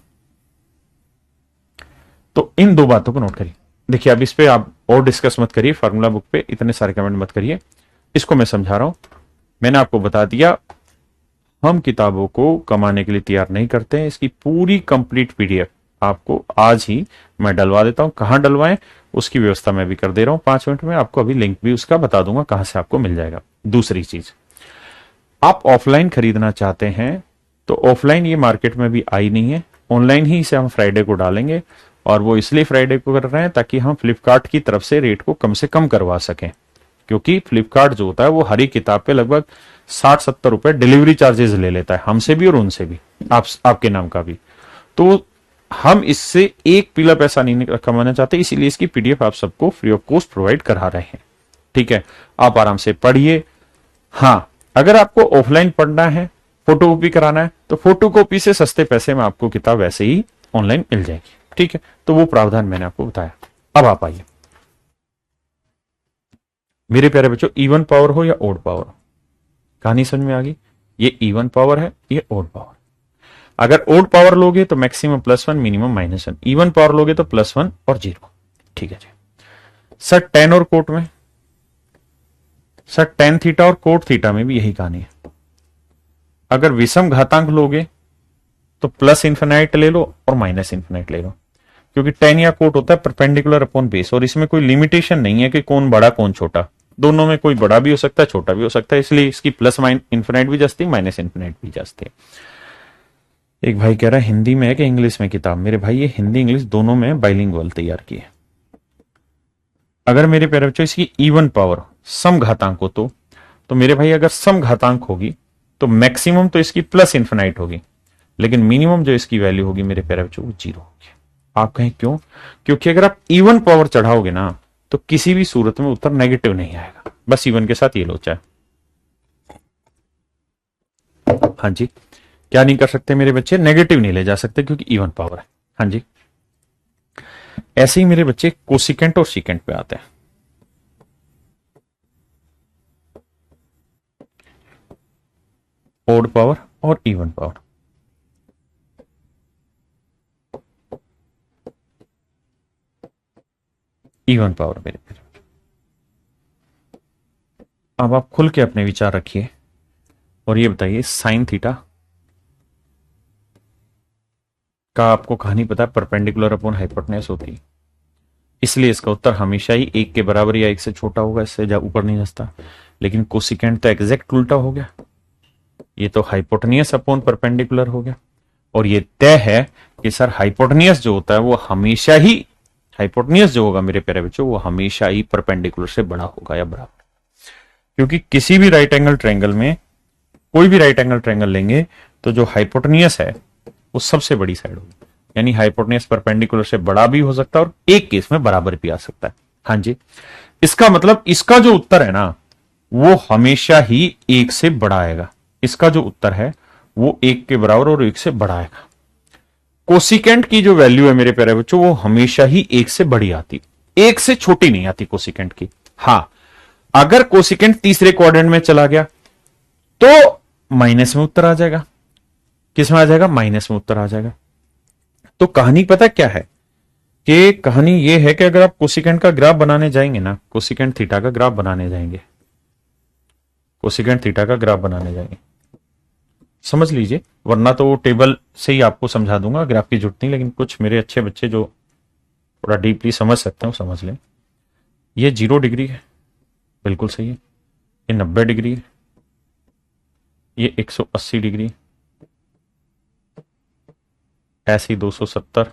तो इन दो बातों को नोट करिए। देखिए अब इस पे आप और डिस्कस मत करिए, फार्मूला बुक पे इतने सारे कमेंट मत करिए, इसको मैं समझा रहा हूं। मैंने आपको बता दिया हम किताबों को कमाने के लिए तैयार नहीं करते हैं। इसकी पूरी कंप्लीट पीडीएफ आपको आज ही मैं डलवा देता हूं। कहां डलवाएं उसकी व्यवस्था मैं भी कर दे रहा हूं 5 मिनट में। आपको अभी लिंक भी उसका बता दूंगा कहां से आपको मिल जाएगा। दूसरी चीज, आप ऑफलाइन खरीदना चाहते हैं तो ऑफलाइन ये मार्केट में भी आई नहीं है, ऑनलाइन ही इसे हम फ्राइडे को डालेंगे। और वो इसलिए फ्राइडे को कर रहे हैं ताकि हम फ्लिपकार्ट की तरफ से रेट को कम से कम करवा सकें, क्योंकि फ्लिपकार्ट जो होता है वो हर एक किताब पे लगभग 60-70 रुपए डिलीवरी चार्जेस ले लेता है, हमसे भी और उनसे भी, आपके नाम का भी। तो हम इससे एक पीला पैसा नहीं कमाना चाहते, इसीलिए इसकी पीडीएफ आप सबको फ्री ऑफ कॉस्ट प्रोवाइड करा रहे हैं। ठीक है, आप आराम से पढ़िए। हाँ, अगर आपको ऑफलाइन पढ़ना है, फोटोकॉपी कराना है, तो फोटोकॉपी से सस्ते पैसे में आपको किताब वैसे ही ऑनलाइन मिल जाएगी। ठीक है, तो वो प्रावधान मैंने आपको बताया। अब आप आइए मेरे प्यारे बच्चों, इवन पावर हो या ओड पावर, कहानी समझ में आ गई? ये इवन पावर है, ये ओड पावर। अगर ओड पावर लोगे तो मैक्सिमम +1, मिनिमम -1। इवन पावर लोगे तो +1 और 0। ठीक है जी सर। टेन और कोट में सर, टेन थीटा और कोट थीटा में भी यही कहानी है। अगर विषम घातांक लोगे तो +∞ ले लो और -∞ ले लो, क्योंकि टेन या कोट होता है परपेंडिकुलर अपॉन बेस, और इसमें कोई लिमिटेशन नहीं है कि कौन बड़ा कौन छोटा। दोनों में कोई बड़ा भी हो सकता है, छोटा भी हो सकता है, इसलिए इसकी +∞ भी जाती है, -∞ भी जाती है। एक भाई कह रहा है हिंदी में है कि इंग्लिश में किताब? मेरे भाई ये हिंदी इंग्लिश दोनों में बाइलिंगुअल तैयार की है। अगर मेरे प्यारे बच्चों इसकी इवन पावर समघातांक हो तो मेरे भाई अगर समघातांक होगी तो मैक्सिमम तो इसकी +∞ होगी, लेकिन मिनिमम जो इसकी वैल्यू होगी मेरे प्यारे बच्चों वो 0 होगी। आप कहें क्यों? क्योंकि अगर आप इवन पावर चढ़ाओगे ना तो किसी भी सूरत में उत्तर नेगेटिव नहीं आएगा। बस इवन के साथ ये लोचा है। हाँ जी, क्या नहीं कर सकते मेरे बच्चे? नेगेटिव नहीं ले जा सकते क्योंकि इवन पावर है। हाँ जी, ऐसे ही मेरे बच्चे कोसिकेंट और सीकेंट पे आते हैं। ओड पावर और इवन पावर। इवन पावर मेरे प्यारे, अब आप खुल के अपने विचार रखिए और ये बताइए साइन थीटा का आपको कहानी पता है, परपेंडिकुलर अपॉन हाइपोटेन्यूज होती है, इसलिए इसका उत्तर हमेशा ही एक के बराबर या एक से छोटा होगा, इससे ऊपर नहीं जाता। लेकिन कोसिकेंट तो एग्जैक्ट उल्टा हो गया, ये तो हाइपोटेन्यूज अपॉन परपेंडिकुलर हो गया। और ये तय है कि सर हाइपोटेन्यूज जो होता है वो हमेशा ही, हाइपोटेन्यूज जो होगा मेरे प्यारे बच्चों, वो हमेशा ही परपेंडिकुलर से बड़ा होगा या बराबर। क्योंकि किसी भी राइट एंगल ट्रायंगल में, कोई भी राइट एंगल ट्रायंगल लेंगे तो जो हाइपोटेन्यूज है वो सबसे बड़ी साइड होगी, यानी हाइपोटेन्यूज परपेंडिकुलर से बड़ा भी हो सकता है और एक केस में बराबर भी आ सकता है। हाँ जी, इसका मतलब इसका जो उत्तर है ना वो हमेशा ही एक से बड़ा आएगा, इसका जो उत्तर है वो एक के बराबर और एक से बड़ा आएगा। कोसिकेंट की जो वैल्यू है मेरे प्यारे बच्चों वो हमेशा ही एक से बड़ी आती, एक से छोटी नहीं आती कोसिकेंट की। हां, अगर कोसिकेंट तीसरे क्वाड्रेंट में चला गया तो माइनस में उत्तर आ जाएगा। किस में आ जाएगा? माइनस में उत्तर आ जाएगा। तो कहानी पता क्या है कि कहानी ये है कि अगर आप कोसिकेंट का ग्राफ बनाने जाएंगे ना, कोसिकेंट थीटा का ग्राफ बनाने जाएंगे, कोसिकेंट थीटा का ग्राफ बनाने जाएंगे, समझ लीजिए, वरना तो वो टेबल से ही आपको समझा दूंगा, ग्राफ की जरूरत नहीं, लेकिन कुछ मेरे अच्छे बच्चे जो थोड़ा डीपली समझ सकते हैं वो समझ लें। ये 0 डिग्री है, बिल्कुल सही है। ये 90 डिग्री है, ये 180 डिग्री, ऐसे ही 270,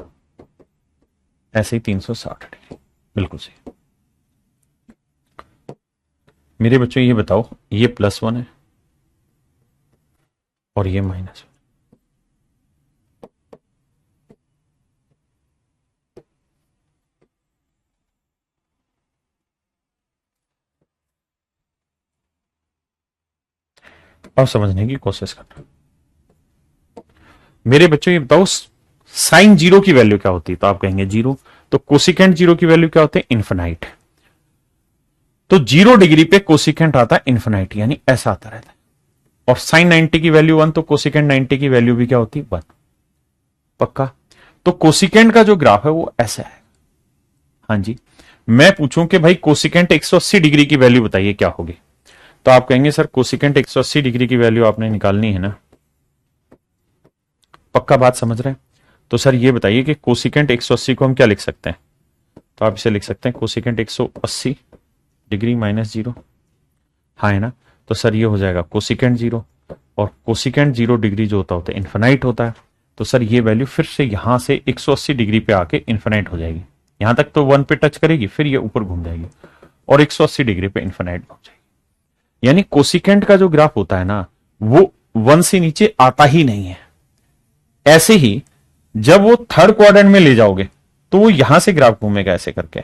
ऐसे ही 360 डिग्री, बिल्कुल सही। मेरे बच्चों ये बताओ, ये +1 है और ये -1, अब समझने की कोशिश करना। मेरे बच्चों ये बताओ, साइन 0 की वैल्यू क्या होती है? तो आप कहेंगे 0, तो कोसिकेंट 0 की वैल्यू क्या होती है? इन्फिनाइट। तो 0 डिग्री पे कोसिकेंट आता है इन्फिनाइट, यानी ऐसा आता रहता है। और साइन 90 की वैल्यू 1, तो कोसिकेंट 90 की वैल्यू भी क्या होती है? 1। पक्का? तो कोसिकेंट का जो ग्राफ है वो ऐसा है। हाँ जी, मैं पूछूं कि भाई कोसिकेंट 180 डिग्री की वैल्यू बताइए क्या होगी, तो आप कहेंगे सर कोसिकेंट 180 डिग्री की वैल्यू आपने निकालनी है ना, पक्का बात समझ रहे हैं? तो सर ये बताइए कि कोसिकेंट 180 को हम क्या लिख सकते हैं? तो आप इसे लिख सकते हैं कोसिकेंट 180 डिग्री -0, हाँ है ना? तो सर ये हो जाएगा कोसिकेंट 0, और कोसिकेंट 0 डिग्री जो होता है इन्फिनाइट होता है। तो सर ये वैल्यू फिर से यहां से 180 डिग्री पे आके इन्फिनाइट हो जाएगी, यहां तक तो 1 पे टच करेगी, फिर ये ऊपर घूम जाएगी और 180 डिग्री पे इन्फिनाइट हो जाएगी। यानी कोसिकेंट का जो ग्राफ होता है ना वो 1 से नीचे आता ही नहीं है। ऐसे ही जब वो थर्ड क्वाड्रेंट में ले जाओगे तो वो यहां से ग्राफ घूमेगा ऐसे करके,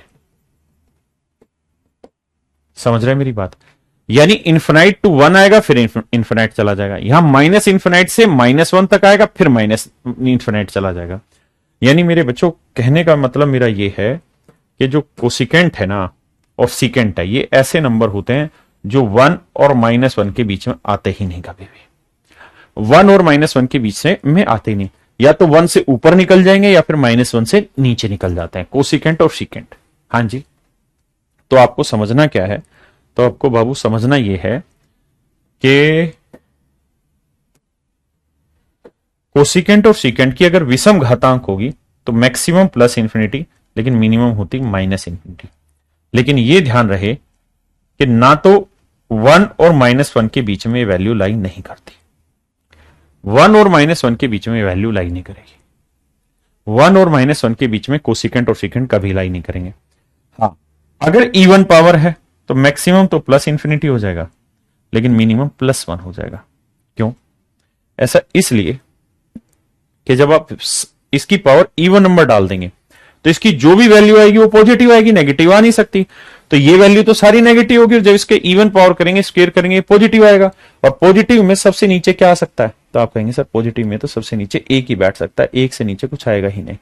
समझ रहे हैं मेरी बात? यानी इन्फिनाइट टू 1 आएगा, फिर इन्फिनाइट चला जाएगा, यहां माइनस इन्फिनाइट से -1 तक आएगा, फिर माइनस इन्फिनाइट चला जाएगा। यानी मेरे बच्चों कहने का मतलब मेरा ये है कि जो कोसिकेंट है ना और सीकेंट है, ये ऐसे नंबर होते हैं जो 1 और -1 के बीच में आते ही नहीं कभी भी। 1 और -1 के बीच से में आते ही नहीं, या तो 1 से ऊपर निकल जाएंगे या फिर -1 से नीचे निकल जाते हैं, कोसिकेंट और सीकेंट। हाँ जी, तो आपको समझना क्या है? तो आपको बाबू समझना यह है कि कोसिकेंट और सीकेंट की अगर विषम घातांक होगी तो मैक्सिमम +∞, लेकिन मिनिमम होती -∞। लेकिन यह ध्यान रहे कि ना तो 1 और -1 के बीच में वैल्यू लाई नहीं करती, 1 और -1 के बीच में वैल्यू लाई नहीं करेगी, 1 और -1 के बीच में कोसिकेंट और सीकेंट कभी लाई नहीं करेंगे। हाँ, अगर इवन पावर है तो मैक्सिमम तो +∞ हो जाएगा, लेकिन मिनिमम +1 हो जाएगा। क्यों ऐसा? इसलिए कि जब आप इसकी पावर इवन नंबर डाल देंगे तो इसकी जो भी वैल्यू आएगी वो पॉजिटिव आएगी, नेगेटिव आ नहीं सकती। तो ये वैल्यू तो सारी नेगेटिव होगी, और जब इसके इवन पावर करेंगे, स्क्वायर करेंगे, पॉजिटिव आएगा। और पॉजिटिव में सबसे नीचे क्या आ सकता है? तो आप कहेंगे सर पॉजिटिव में तो सबसे नीचे एक ही बैठ सकता है, एक से नीचे कुछ आएगा ही नहीं।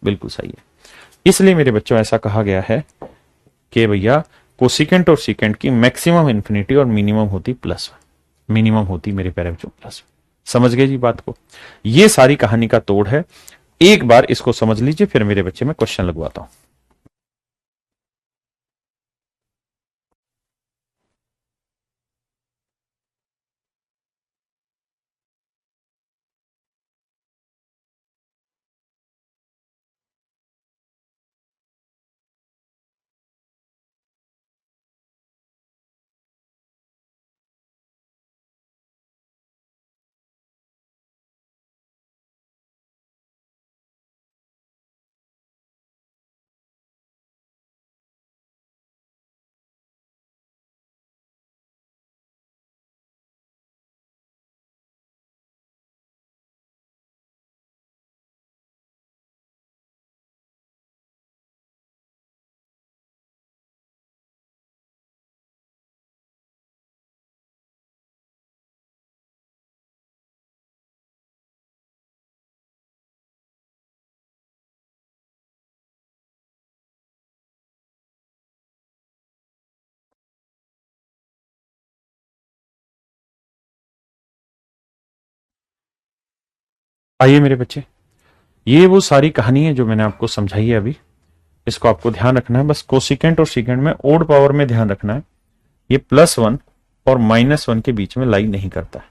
बिल्कुल सही है। इसलिए मेरे बच्चों ऐसा कहा गया है कि भैया कोसिकेंट और सीकेंट की मैक्सिमम इंफिनिटी और मिनिमम होती +1, मिनिमम होती मेरे प्यारे बच्चों +1। समझ गए जी बात को? ये सारी कहानी का तोड़ है। एक बार इसको समझ लीजिए, फिर मेरे बच्चे में क्वेश्चन लगवाता हूं। आइए मेरे बच्चे, ये वो सारी कहानी है जो मैंने आपको समझाई है अभी। इसको आपको ध्यान रखना है, बस कोसिकेंट और सीकेंट में ओड पावर में ध्यान रखना है। ये +1 और -1 के बीच में लाई नहीं करता है,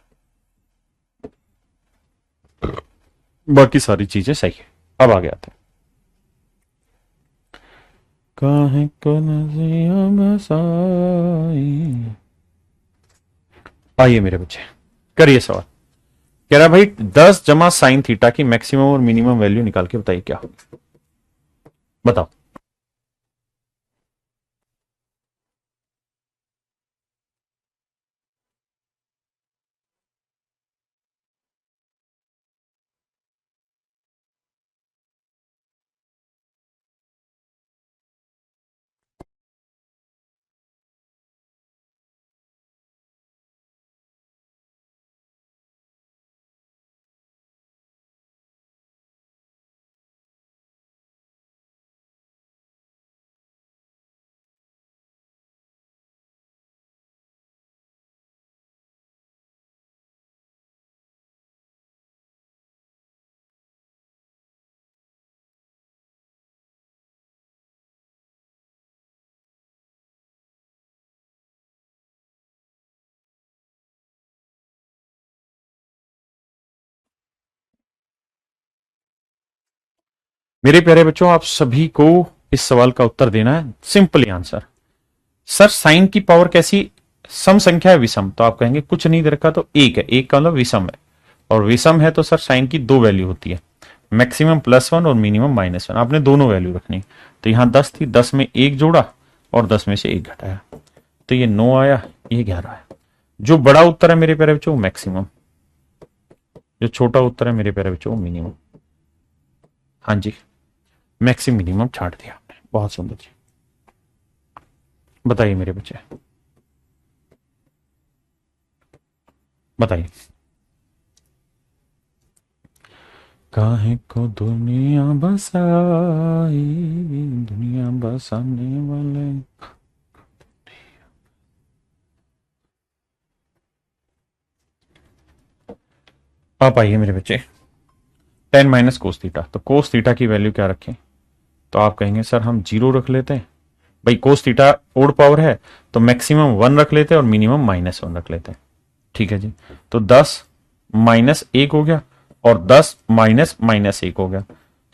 बाकी सारी चीजें सही है। अब आगे आते हैं। काहे को नदियां बसाई। आइए मेरे बच्चे, करिए सवाल। कह रहा है भाई 10 जमा साइन थीटा की मैक्सिमम और मिनिमम वैल्यू निकाल के बताइए क्या होगी। बताओ। मेरे प्यारे बच्चों, आप सभी को इस सवाल का उत्तर देना है। Simply answer. सर साइन की पावर कैसी, सम संख्या है विषम, तो आप कहेंगे कुछ नहीं दे रखा तो एक है, एक का मतलब विषम है, और विषम है तो सर साइन की दो वैल्यू होती है, मैक्सिमम +1 और मिनिमम -1। आपने दोनों वैल्यू रखनी। तो यहां 10 थी, 10 में एक जोड़ा और 10 में से एक घटाया, तो ये 9 आया, ये 11 आया। जो बड़ा उत्तर है मेरे प्यारे बच्चों वो मैक्सिमम, जो छोटा उत्तर है मेरे प्यारे बच्चों वो मिनिमम। हाँ जी, मैक्सिमम मिनिमम छाट दिया आपने, बहुत सुंदर जी। बताइए मेरे बच्चे, बताइए। काहे को दुनिया बसाई, दुनिया बसाने वाले। आप आइए मेरे बच्चे, टेन माइनस कोस थीटा, तो कोस थीटा की वैल्यू क्या रखें। तो आप कहेंगे सर हम 0 रख लेते हैं। भाई कोस थीटा ओड पावर है, तो मैक्सिमम 1 रख लेते हैं और मिनिमम -1 रख लेते हैं। ठीक है जी। तो 10 -1 हो गया और 10 माइनस माइनस 1 हो गया।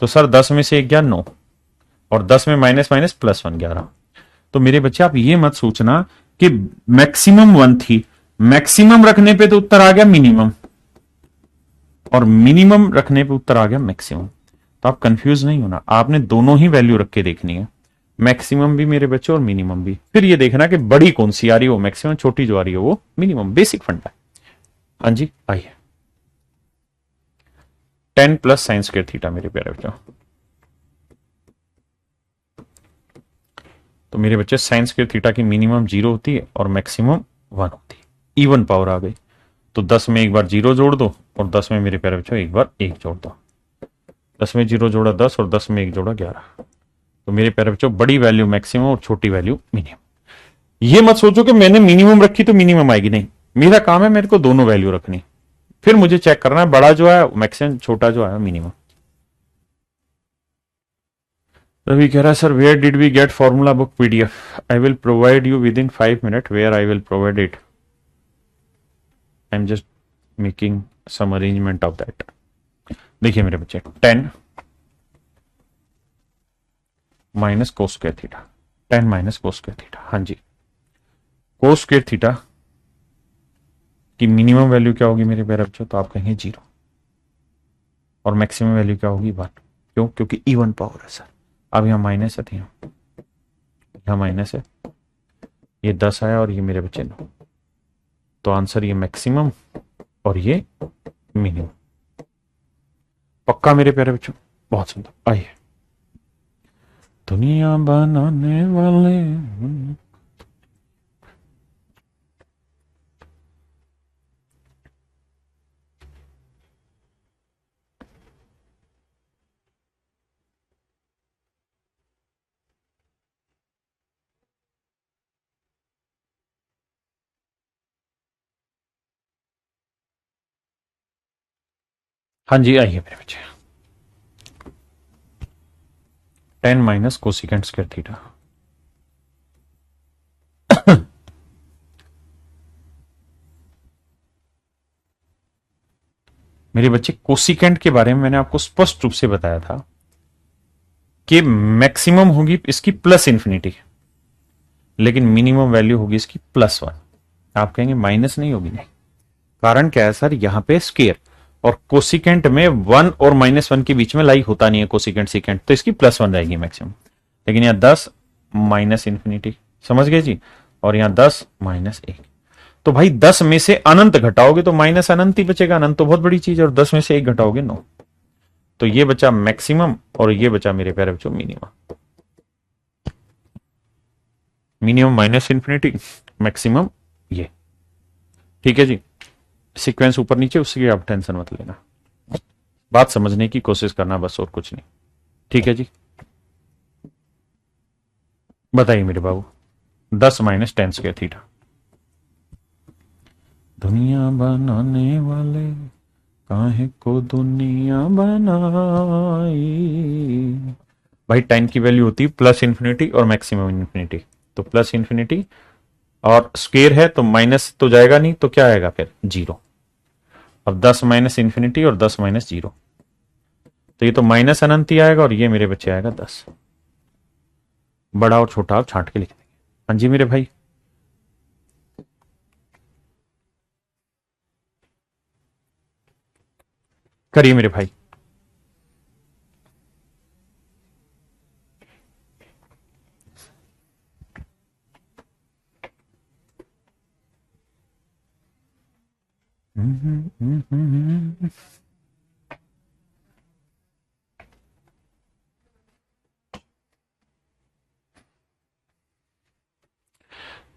तो सर 10 में से 1 गया 9, और 10 में माइनस माइनस +1 11। तो मेरे बच्चे आप ये मत सोचना कि मैक्सिमम 1 थी, मैक्सिमम रखने पे तो उत्तर आ गया मिनिमम, और मिनिमम रखने पे उत्तर आ गया मैक्सिमम। तो आप कंफ्यूज नहीं होना, आपने दोनों ही वैल्यू रख के देखनी है, मैक्सिमम भी मेरे बच्चे और मिनिमम भी। फिर ये देखना कि बड़ी कौन सी आ रही हो मैक्सिमम, छोटी जो आ रही हो वो मिनिमम। बेसिक फंडा। हाँ जी आइए। 10 प्लस साइन स्क्वायर थीटा मेरे प्यारे बच्चों। तो मेरे बच्चे साइन स्क्वायर थीटा की मिनिमम 0 होती है और मैक्सिमम 1 होती है। इवन पावर आ गई, तो 10 में एक बार 0 जोड़ दो और 10 में मेरे प्यारे बच्चों एक बार 1 जोड़ दो। 10 में 0 जोड़ा 10 और 10 में 1 जोड़ा 11। तो मेरे प्यारे बच्चों बड़ी वैल्यू मैक्सिमम और छोटी वैल्यू मिनिमम। ये मत सोचो कि मैंने मिनिमम रखी तो मिनिमम आएगी, नहीं। मेरा काम है मेरे को दोनों वैल्यू रखनी, फिर मुझे चेक करना है बड़ा जो है मैक्सिमम, छोटा जो है मिनिमम। रवि कह रहा है sir where did we get formula book PDF। I will provide you within 5 minute, where I will provide it. I am just making some arrangement of that. देखिए मेरे बच्चे, 10 minus cos square theta, 10 minus cos square theta. हाँ जी, cos square theta की minimum value क्या होगी मेरे प्यारे बच्चों, तो आप कहेंगे 0, और मैक्सिमम वैल्यू क्या होगी 1। क्यों? क्योंकि इवन पावर है सर। अब यहाँ माइनस है, तो यहाँ माइनस है, ये 10 आया और ये मेरे बच्चे 9। तो आंसर ये मैक्सिमम और ये मिनिमम। पक्का मेरे प्यारे बच्चों? बहुत सुंदर। आइए, दुनिया बनाने वाले। हाँ जी, आइए मेरे बच्चे। 10 माइनस कोसिकेंट स्क्वायर थीटा। मेरे बच्चे, कोसिकेंट के बारे में मैंने आपको स्पष्ट रूप से बताया था कि मैक्सिमम होगी इसकी प्लस इंफिनिटी, लेकिन मिनिमम वैल्यू होगी इसकी +1। आप कहेंगे माइनस नहीं होगी, नहीं। कारण क्या है सर, यहां पे स्केयर और कोसिकेंट में 1 और -1 के बीच में लाई होता नहीं है कोसिकेंट सिकेंट, तो इसकी +1 रहेगी मैक्सिमम। लेकिन यहां 10 माइनस इंफिनिटी, समझ गए जी, और यहां 10 -1। तो भाई 10 में से अनंत घटाओगे तो माइनस अनंत ही बचेगा, अनंत तो बहुत बड़ी चीज है, और 10 में से 1 घटाओगे 9। तो ये बचा मैक्सिमम और ये बचा मेरे प्यारे बच्चों minimum. Minimum minus infinity, maximum ये। ठीक है जी, सीक्वेंस ऊपर नीचे, उसकी आप टेंशन मत लेना, बात समझने की कोशिश करना बस, और कुछ नहीं। ठीक है जी, बताइए मेरे बाबू। 10 माइनस 10 स्क्वायर थीटा। दुनिया बनाने वाले काहे को दुनिया बनाई। भाई 10 की वैल्यू होती है प्लस इंफिनिटी और मैक्सिमम इंफिनिटी, तो प्लस इंफिनिटी और स्क्वायर है तो माइनस तो जाएगा नहीं, तो क्या आएगा फिर 0। अब 10 माइनस इंफिनिटी और 10 माइनस 0, तो ये तो माइनस अनंत ही आएगा, और ये मेरे बच्चे आएगा 10। बड़ा और छोटा आप छांट के लिख देंगे। हाँ जी मेरे भाई, करिए मेरे भाई।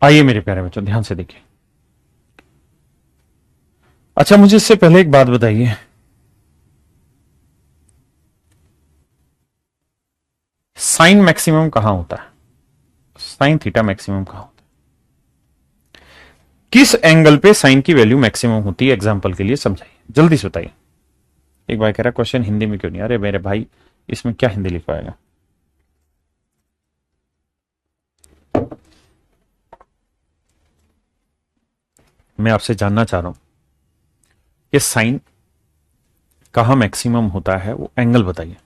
आइए मेरे प्यारे बच्चों, ध्यान से देखिए। अच्छा, मुझे इससे पहले एक बात बताइए, साइन मैक्सिमम कहां होता है? साइन थीटा मैक्सिमम कहां होता है? किस एंगल पे साइन की वैल्यू मैक्सिमम होती है? एग्जांपल के लिए समझाइए, जल्दी से बताइए। एक भाई कह रहा क्वेश्चन हिंदी में क्यों नहीं? अरे मेरे भाई, इसमें क्या हिंदी लिखवाएगा? मैं आपसे जानना चाह रहा हूं कि साइन कहां मैक्सिमम होता है, वो एंगल बताइए।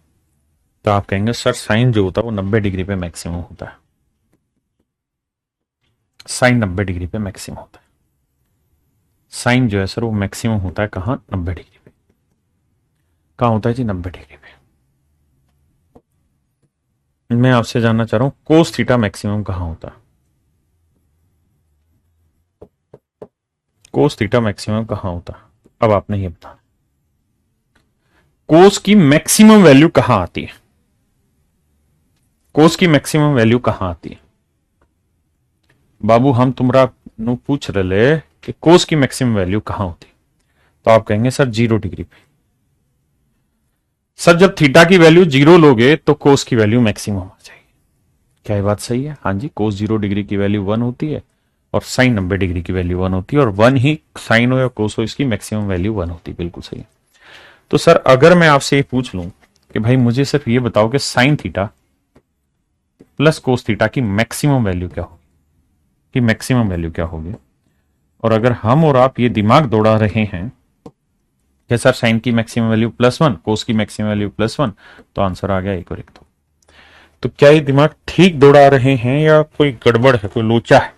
तो आप कहेंगे सर साइन जो होता है वो 90 डिग्री पे मैक्सिमम होता है। साइन 90 डिग्री पे मैक्सिमम होता है। साइन जो है सर वो मैक्सिमम होता है कहां? 90 डिग्री पे। कहां होता है जी? 90 डिग्री पे। मैं आपसे जानना चाह रहा हूं कोस थीटा मैक्सिमम कहां होता है? कोस थीटा मैक्सिमम कहां होता है? अब आपने ये बताना, कोस की मैक्सिमम वैल्यू कहां आती है? कोस की मैक्सिमम वैल्यू कहां आती है? बाबू हम तुमरा नु पूछ रहे कि कोस की मैक्सिमम वैल्यू कहां होती है, तो आप कहेंगे सर 0 डिग्री पे। सर जब थीटा की वैल्यू 0 लोगे तो कोस की वैल्यू मैक्सिमम आ जाएगी। क्या ये बात सही है? हाँ जी, कोस 0 डिग्री की वैल्यू 1 होती है और साइन 90 डिग्री की वैल्यू 1 होती है, और 1 ही साइन हो या कोस हो, इसकी मैक्सिमम वैल्यू 1 होती है। बिल्कुल सही है। तो सर अगर मैं आपसे ये पूछ लूं कि भाई मुझे सिर्फ ये बताओ कि sine theta plus cos theta की मैक्सिमम वैल्यू क्या होगी, कि मैक्सिमम वैल्यू क्या होगी, और अगर हम और आप ये दिमाग दौड़ा रहे हैं कि सर साइन की मैक्सिमम वैल्यू +1, कोस की मैक्सिमम वैल्यू +1, तो आंसर आ गया 1 और 1 2। तो क्या ये दिमाग ठीक दौड़ा रहे हैं या कोई गड़बड़ है, कोई लोचा है,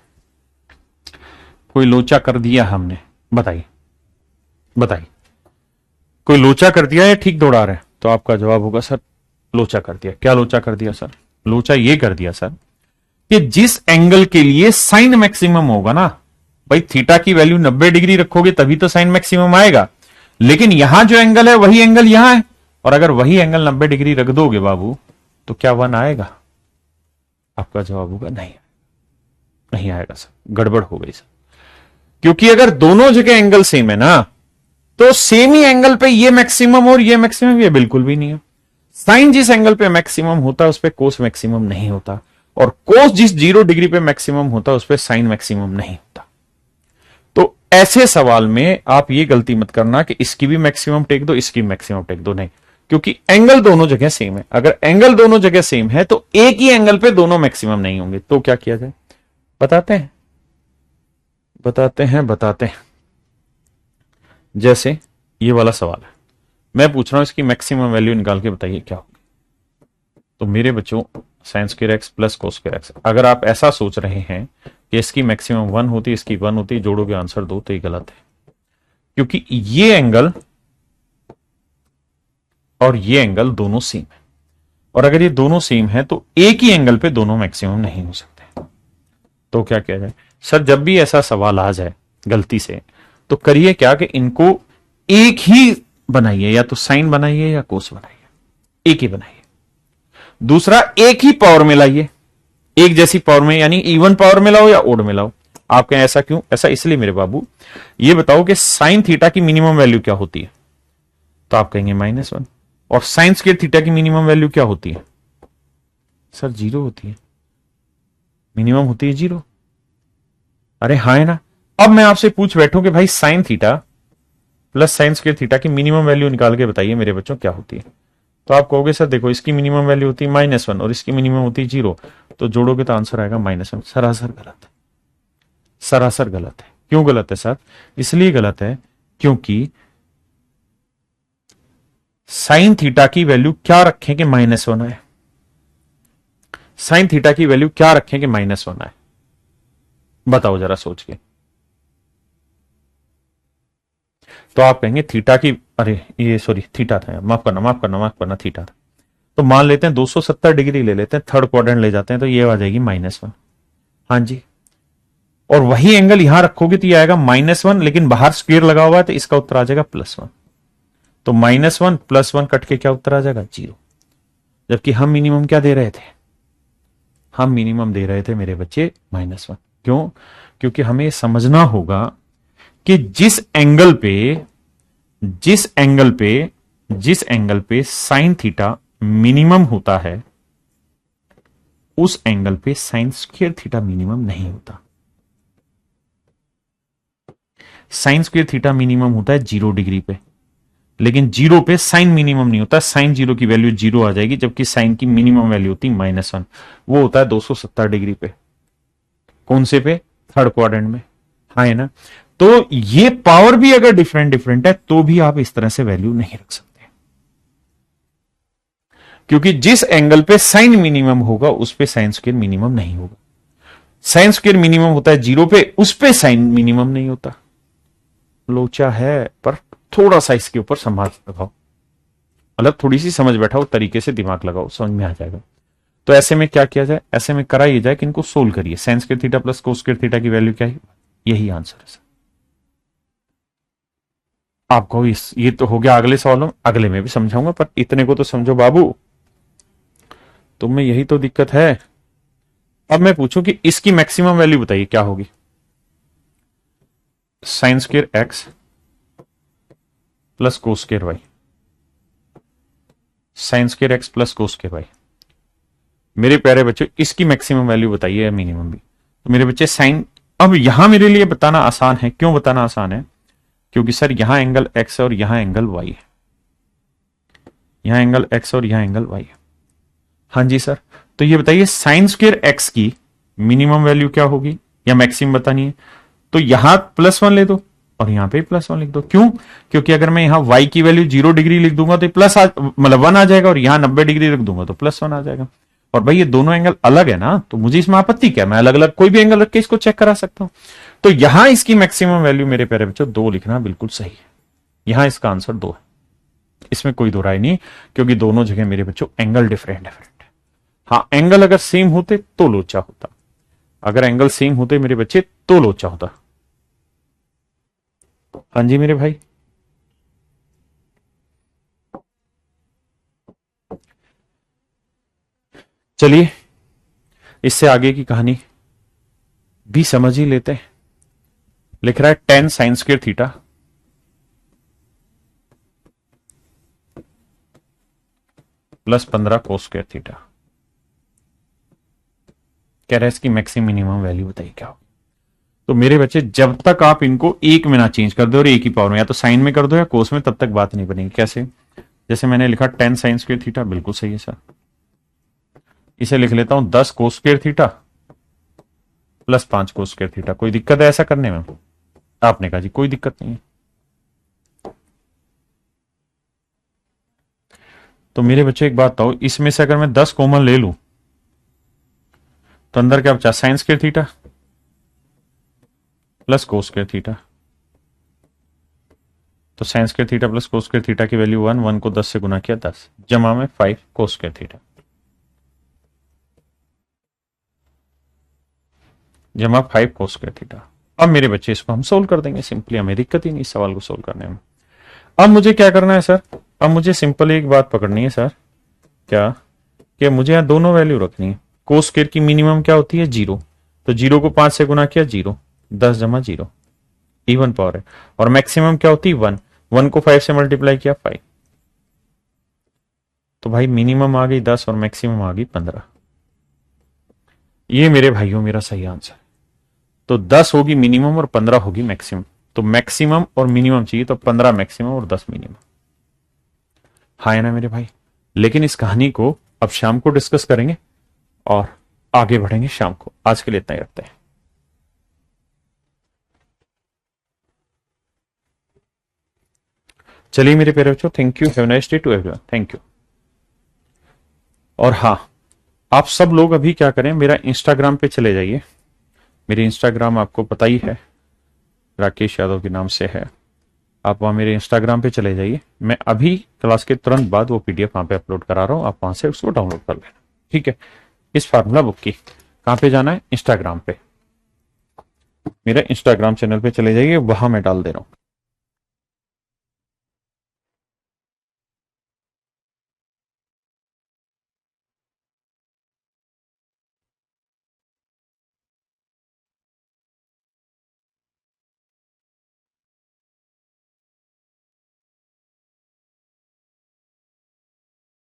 कोई लोचा कर दिया हमने? बताइए बताइए, कोई लोचा कर दिया या ठीक दौड़ा रहे हैं? तो आपका जवाब होगा सर लोचा कर दिया। क्या लोचा कर दिया सर? लोचा ये कर दिया सर कि जिस एंगल के लिए साइन मैक्सिमम होगा ना, भाई थीटा की वैल्यू 90 डिग्री रखोगे तभी तो साइन मैक्सिमम आएगा, लेकिन यहां जो एंगल है वही एंगल यहां है, और अगर वही एंगल 90 डिग्री रख दोगे बाबू तो क्या 1 आएगा? आपका जवाब होगा नहीं, नहीं आएगा सर, गड़बड़ हो गई सर। क्योंकि अगर दोनों जगह एंगल सेम है ना, तो सेम ही एंगल पे ये मैक्सिमम और ये मैक्सिमम, ये बिल्कुल भी नहीं है। साइन जिस एंगल पे मैक्सिमम होता है उस पे कोस मैक्सिमम नहीं होता, और कोस जिस 0 डिग्री पे मैक्सिमम होता है उस पे साइन मैक्सिमम नहीं होता। तो ऐसे सवाल में आप ये गलती मत करना कि इसकी भी मैक्सिमम टेक दो, इसकी मैक्सिमम टेक दो, नहीं, क्योंकि एंगल दोनों जगह सेम है। अगर एंगल दोनों जगह सेम है तो एक ही एंगल पे दोनों मैक्सिमम नहीं होंगे। तो क्या किया जाए, बताते हैं बताते हैं। जैसे ये वाला सवाल है, मैं पूछ रहा हूं इसकी मैक्सिमम वैल्यू निकाल के बताइए क्या होगी। तो मेरे बच्चों sign square X plus cos square x, अगर आप ऐसा सोच रहे हैं कि इसकी मैक्सिमम 1 होती, इसकी 1 होती, जोड़ोगे आंसर 2, तो ये गलत है, क्योंकि ये एंगल और ये एंगल दोनों सेम है, और अगर ये दोनों सेम है तो एक ही एंगल पे दोनों मैक्सिमम नहीं हो सकते। तो क्या किया जाए सर, जब भी ऐसा सवाल आ जाए गलती से, तो करिए क्या कि इनको एक ही बनाइए, या तो साइन बनाइए या कोस बनाइए, एक ही बनाइए। दूसरा, एक ही पावर में लाइए, एक जैसी पावर में, यानी इवन पावर में लाओ या ओड में लाओ। आप कहें ऐसा क्यों, ऐसा इसलिए मेरे बाबू, ये बताओ कि साइन थीटा की मिनिमम वैल्यू क्या होती है, तो आप कहेंगे -1, और साइन स्क्वायर थीटा की मिनिमम वैल्यू क्या होती है सर, 0 होती है, मिनिमम होती है 0। अरे हाँ है ना। अब मैं आपसे पूछ बैठूं कि भाई sine theta plus sign square theta की मिनिमम वैल्यू निकाल के बताइए मेरे बच्चों क्या होती है। तो आप कहोगे सर देखो इसकी मिनिमम वैल्यू होती है -1 और इसकी मिनिमम होती है 0, तो जोड़ोगे तो आंसर आएगा -1। सरासर गलत है, सरासर गलत है। क्यों गलत है सर, इसलिए गलत है क्योंकि साइन थीटा की वैल्यू क्या रखें कि -1 है, साइन थीटा की वैल्यू क्या रखें कि -1 है, बताओ जरा सोच के। तो आप कहेंगे थीटा की, अरे ये सॉरी थीटा था, माफ करना थीटा था। तो मान लेते हैं 270 डिग्री ले लेते हैं, थर्ड क्वाड्रेंट ले जाते हैं, तो ये आ जाएगी -1। हाँ जी, और वही एंगल यहां रखोगे तो ये आएगा -1, लेकिन बाहर स्क्वायर लगा हुआ है तो इसका उत्तर आ जाएगा +1। तो -1 +1 कट के क्या उत्तर आ जाएगा, 0। जबकि हम मिनिमम क्या दे रहे थे, हम मिनिमम दे रहे थे मेरे बच्चे -1। क्यों, क्योंकि हमें समझना होगा कि जिस एंगल पे साइन थीटा मिनिमम होता है, उस एंगल पे साइन स्क्वायर थीटा मिनिमम नहीं होता। साइन स्क्वायर थीटा मिनिमम होता है 0 डिग्री पे, लेकिन 0 पे साइन मिनिमम नहीं होता। साइन 0 की वैल्यू 0 आ जाएगी, जबकि साइन की मिनिमम वैल्यू होती है -1, वो होता है 270 डिग्री पे। कौन से पे, थर्ड क्वाड्रेंट में, हाँ है ना। तो ये पावर भी अगर डिफरेंट है तो भी आप इस तरह से वैल्यू नहीं रख सकते, क्योंकि जिस एंगल पे साइन मिनिमम होगा उस पे साइन स्क्वायर मिनिमम नहीं होगा। साइन स्क्वायर मिनिमम होता है 0 पे, उस पे साइन मिनिमम नहीं होता। लोचा है, पर थोड़ा सा इसके ऊपर समाज लगाओ, मतलब थोड़ी सी समझ बैठाओ, तरीके से दिमाग लगाओ, समझ में आ जाएगा। तो ऐसे में क्या किया जाए, ऐसे में करा ये जाए कि इनको सोल्व करिए। Sign square theta plus cos square theta की वैल्यू क्या है, यही आंसर है सर। आपको ये तो हो गया, अगले सवालों अगले में भी समझाऊंगा, पर इतने को तो समझो बाबू, तुम में यही तो दिक्कत है। अब मैं पूछूं कि इसकी मैक्सिमम वैल्यू बताइए क्या होगी। Sine square X plus cos square Y, sine square X plus cos square Y. मेरे प्यारे बच्चों इसकी मैक्सिमम वैल्यू बताइए या मिनिमम भी। तो मेरे बच्चे साइन, अब यहां मेरे लिए बताना आसान है। क्यों बताना आसान है, क्योंकि सर यहां एंगल एक्स और यहां एंगल वाई है, यहां एंगल एक्स और यहां एंगल वाई है। हाँ जी सर, तो ये बताइए साइन स्क्वायर एक्स की मिनिमम वैल्यू क्या होगी या मैक्सिमम बतानी है। तो यहां +1 ले दो और यहां पे +1 लिख दो। क्यों, क्योंकि अगर मैं यहां y की वैल्यू 0 डिग्री लिख दूंगा तो प्लस मतलब 1 आ जाएगा, और यहां 90 डिग्री रख दूंगा तो +1 आ जाएगा। और भाई ये दोनों एंगल अलग है ना, तो मुझे इसमें आपत्ति क्या, मैं अलग अलग कोई भी एंगल रख के इसको चेक करा सकता हूं। तो यहां इसकी मैक्सिमम वैल्यू मेरे प्यारे बच्चों 2 लिखना बिल्कुल सही है। यहां इसका आंसर 2 है, इसमें कोई दो राय नहीं, क्योंकि दोनों जगह मेरे बच्चों एंगल डिफरेंट है। हाँ, एंगल अगर सेम होते तो लोचा होता, अगर एंगल सेम होते मेरे बच्चे तो लोचा होता। हाँ जी मेरे भाई, चलिए इससे आगे की कहानी भी समझ ही लेते हैं। लिख रहा है 10 साइन स्क्वायर थीटा प्लस 15 कोस स्क्वायर थीटा। कह रहा है इसकी मैक्सिमम मिनिमम वैल्यू बताइए क्या होगी। तो मेरे बच्चे जब तक आप इनको एक में ना चेंज कर दो और एक ही पावर में, या तो साइन में कर दो या कोस में, तब तक बात नहीं बनेगी। कैसे? जैसे मैंने लिखा 10 साइन स्क्वायर थीटा, बिल्कुल सही है सर। इसे लिख लेता हूं 10 कोस स्क्वायर थीटा प्लस 5 कोस स्क्वायर थीटा। कोई दिक्कत है ऐसा करने में? आपने कहा जी कोई दिक्कत नहीं है। तो मेरे बच्चे एक बात बताओ, इसमें से अगर मैं 10 कॉमन ले लूं तो अंदर क्या बचा? Sine square theta plus cos square theta. तो sine square theta plus cos square theta की वैल्यू 1, 1 को 10 से गुना किया 10, जमा में 5 कोस स्क्वायर थीटा, जमा 5 कोस स्क्वायर थीटा। अब मेरे बच्चे इसको हम सोल्व कर देंगे सिंपली, हमें दिक्कत ही नहीं सवाल को सोल्व करने में। अब मुझे क्या करना है सर? अब मुझे सिंपल एक बात पकड़नी है सर, क्या कि मुझे यहां दोनों वैल्यू रखनी है। कोस स्क्वायर की मिनिमम क्या होती है? 0। तो 0 को 5 से गुना किया 0, 10 जमा 0, इवन पावर है। और मैक्सिमम क्या होती है? 1, 1 को 5 से मल्टीप्लाई किया 5। तो भाई मिनिमम आ गई 10 और मैक्सिमम आ गई 15। ये मेरे भाइयों मेरा सही आंसर। तो 10 होगी मिनिमम और 15 होगी मैक्सिमम। तो मैक्सिमम और मिनिमम चाहिए, तो 15 मैक्सिमम और 10 मिनिमम। हाँ है ना मेरे भाई? लेकिन इस कहानी को अब शाम को डिस्कस करेंगे और आगे बढ़ेंगे शाम को। आज के लिए इतना ही रखते हैं। चलिए मेरे प्यारे बच्चों, thank you, have nice day to everyone, thank you. और हाँ, आप सब लोग अभी क्या करें, मेरा इंस्टाग्राम पे चले जाइए। मेरे इंस्टाग्राम आपको पता ही है, राकेश यादव के नाम से है। आप वहां मेरे इंस्टाग्राम पे चले जाइए। मैं अभी क्लास के तुरंत बाद वो पीडीएफ वहां पे अपलोड करा रहा हूं, आप वहां से उसको डाउनलोड कर लेना, ठीक है? इस फार्मूला बुक की कहां पे जाना है? इंस्टाग्राम पे, मेरा इंस्टाग्राम चैनल पे चले जाइए, वहां मैं डाल दे रहा हूं।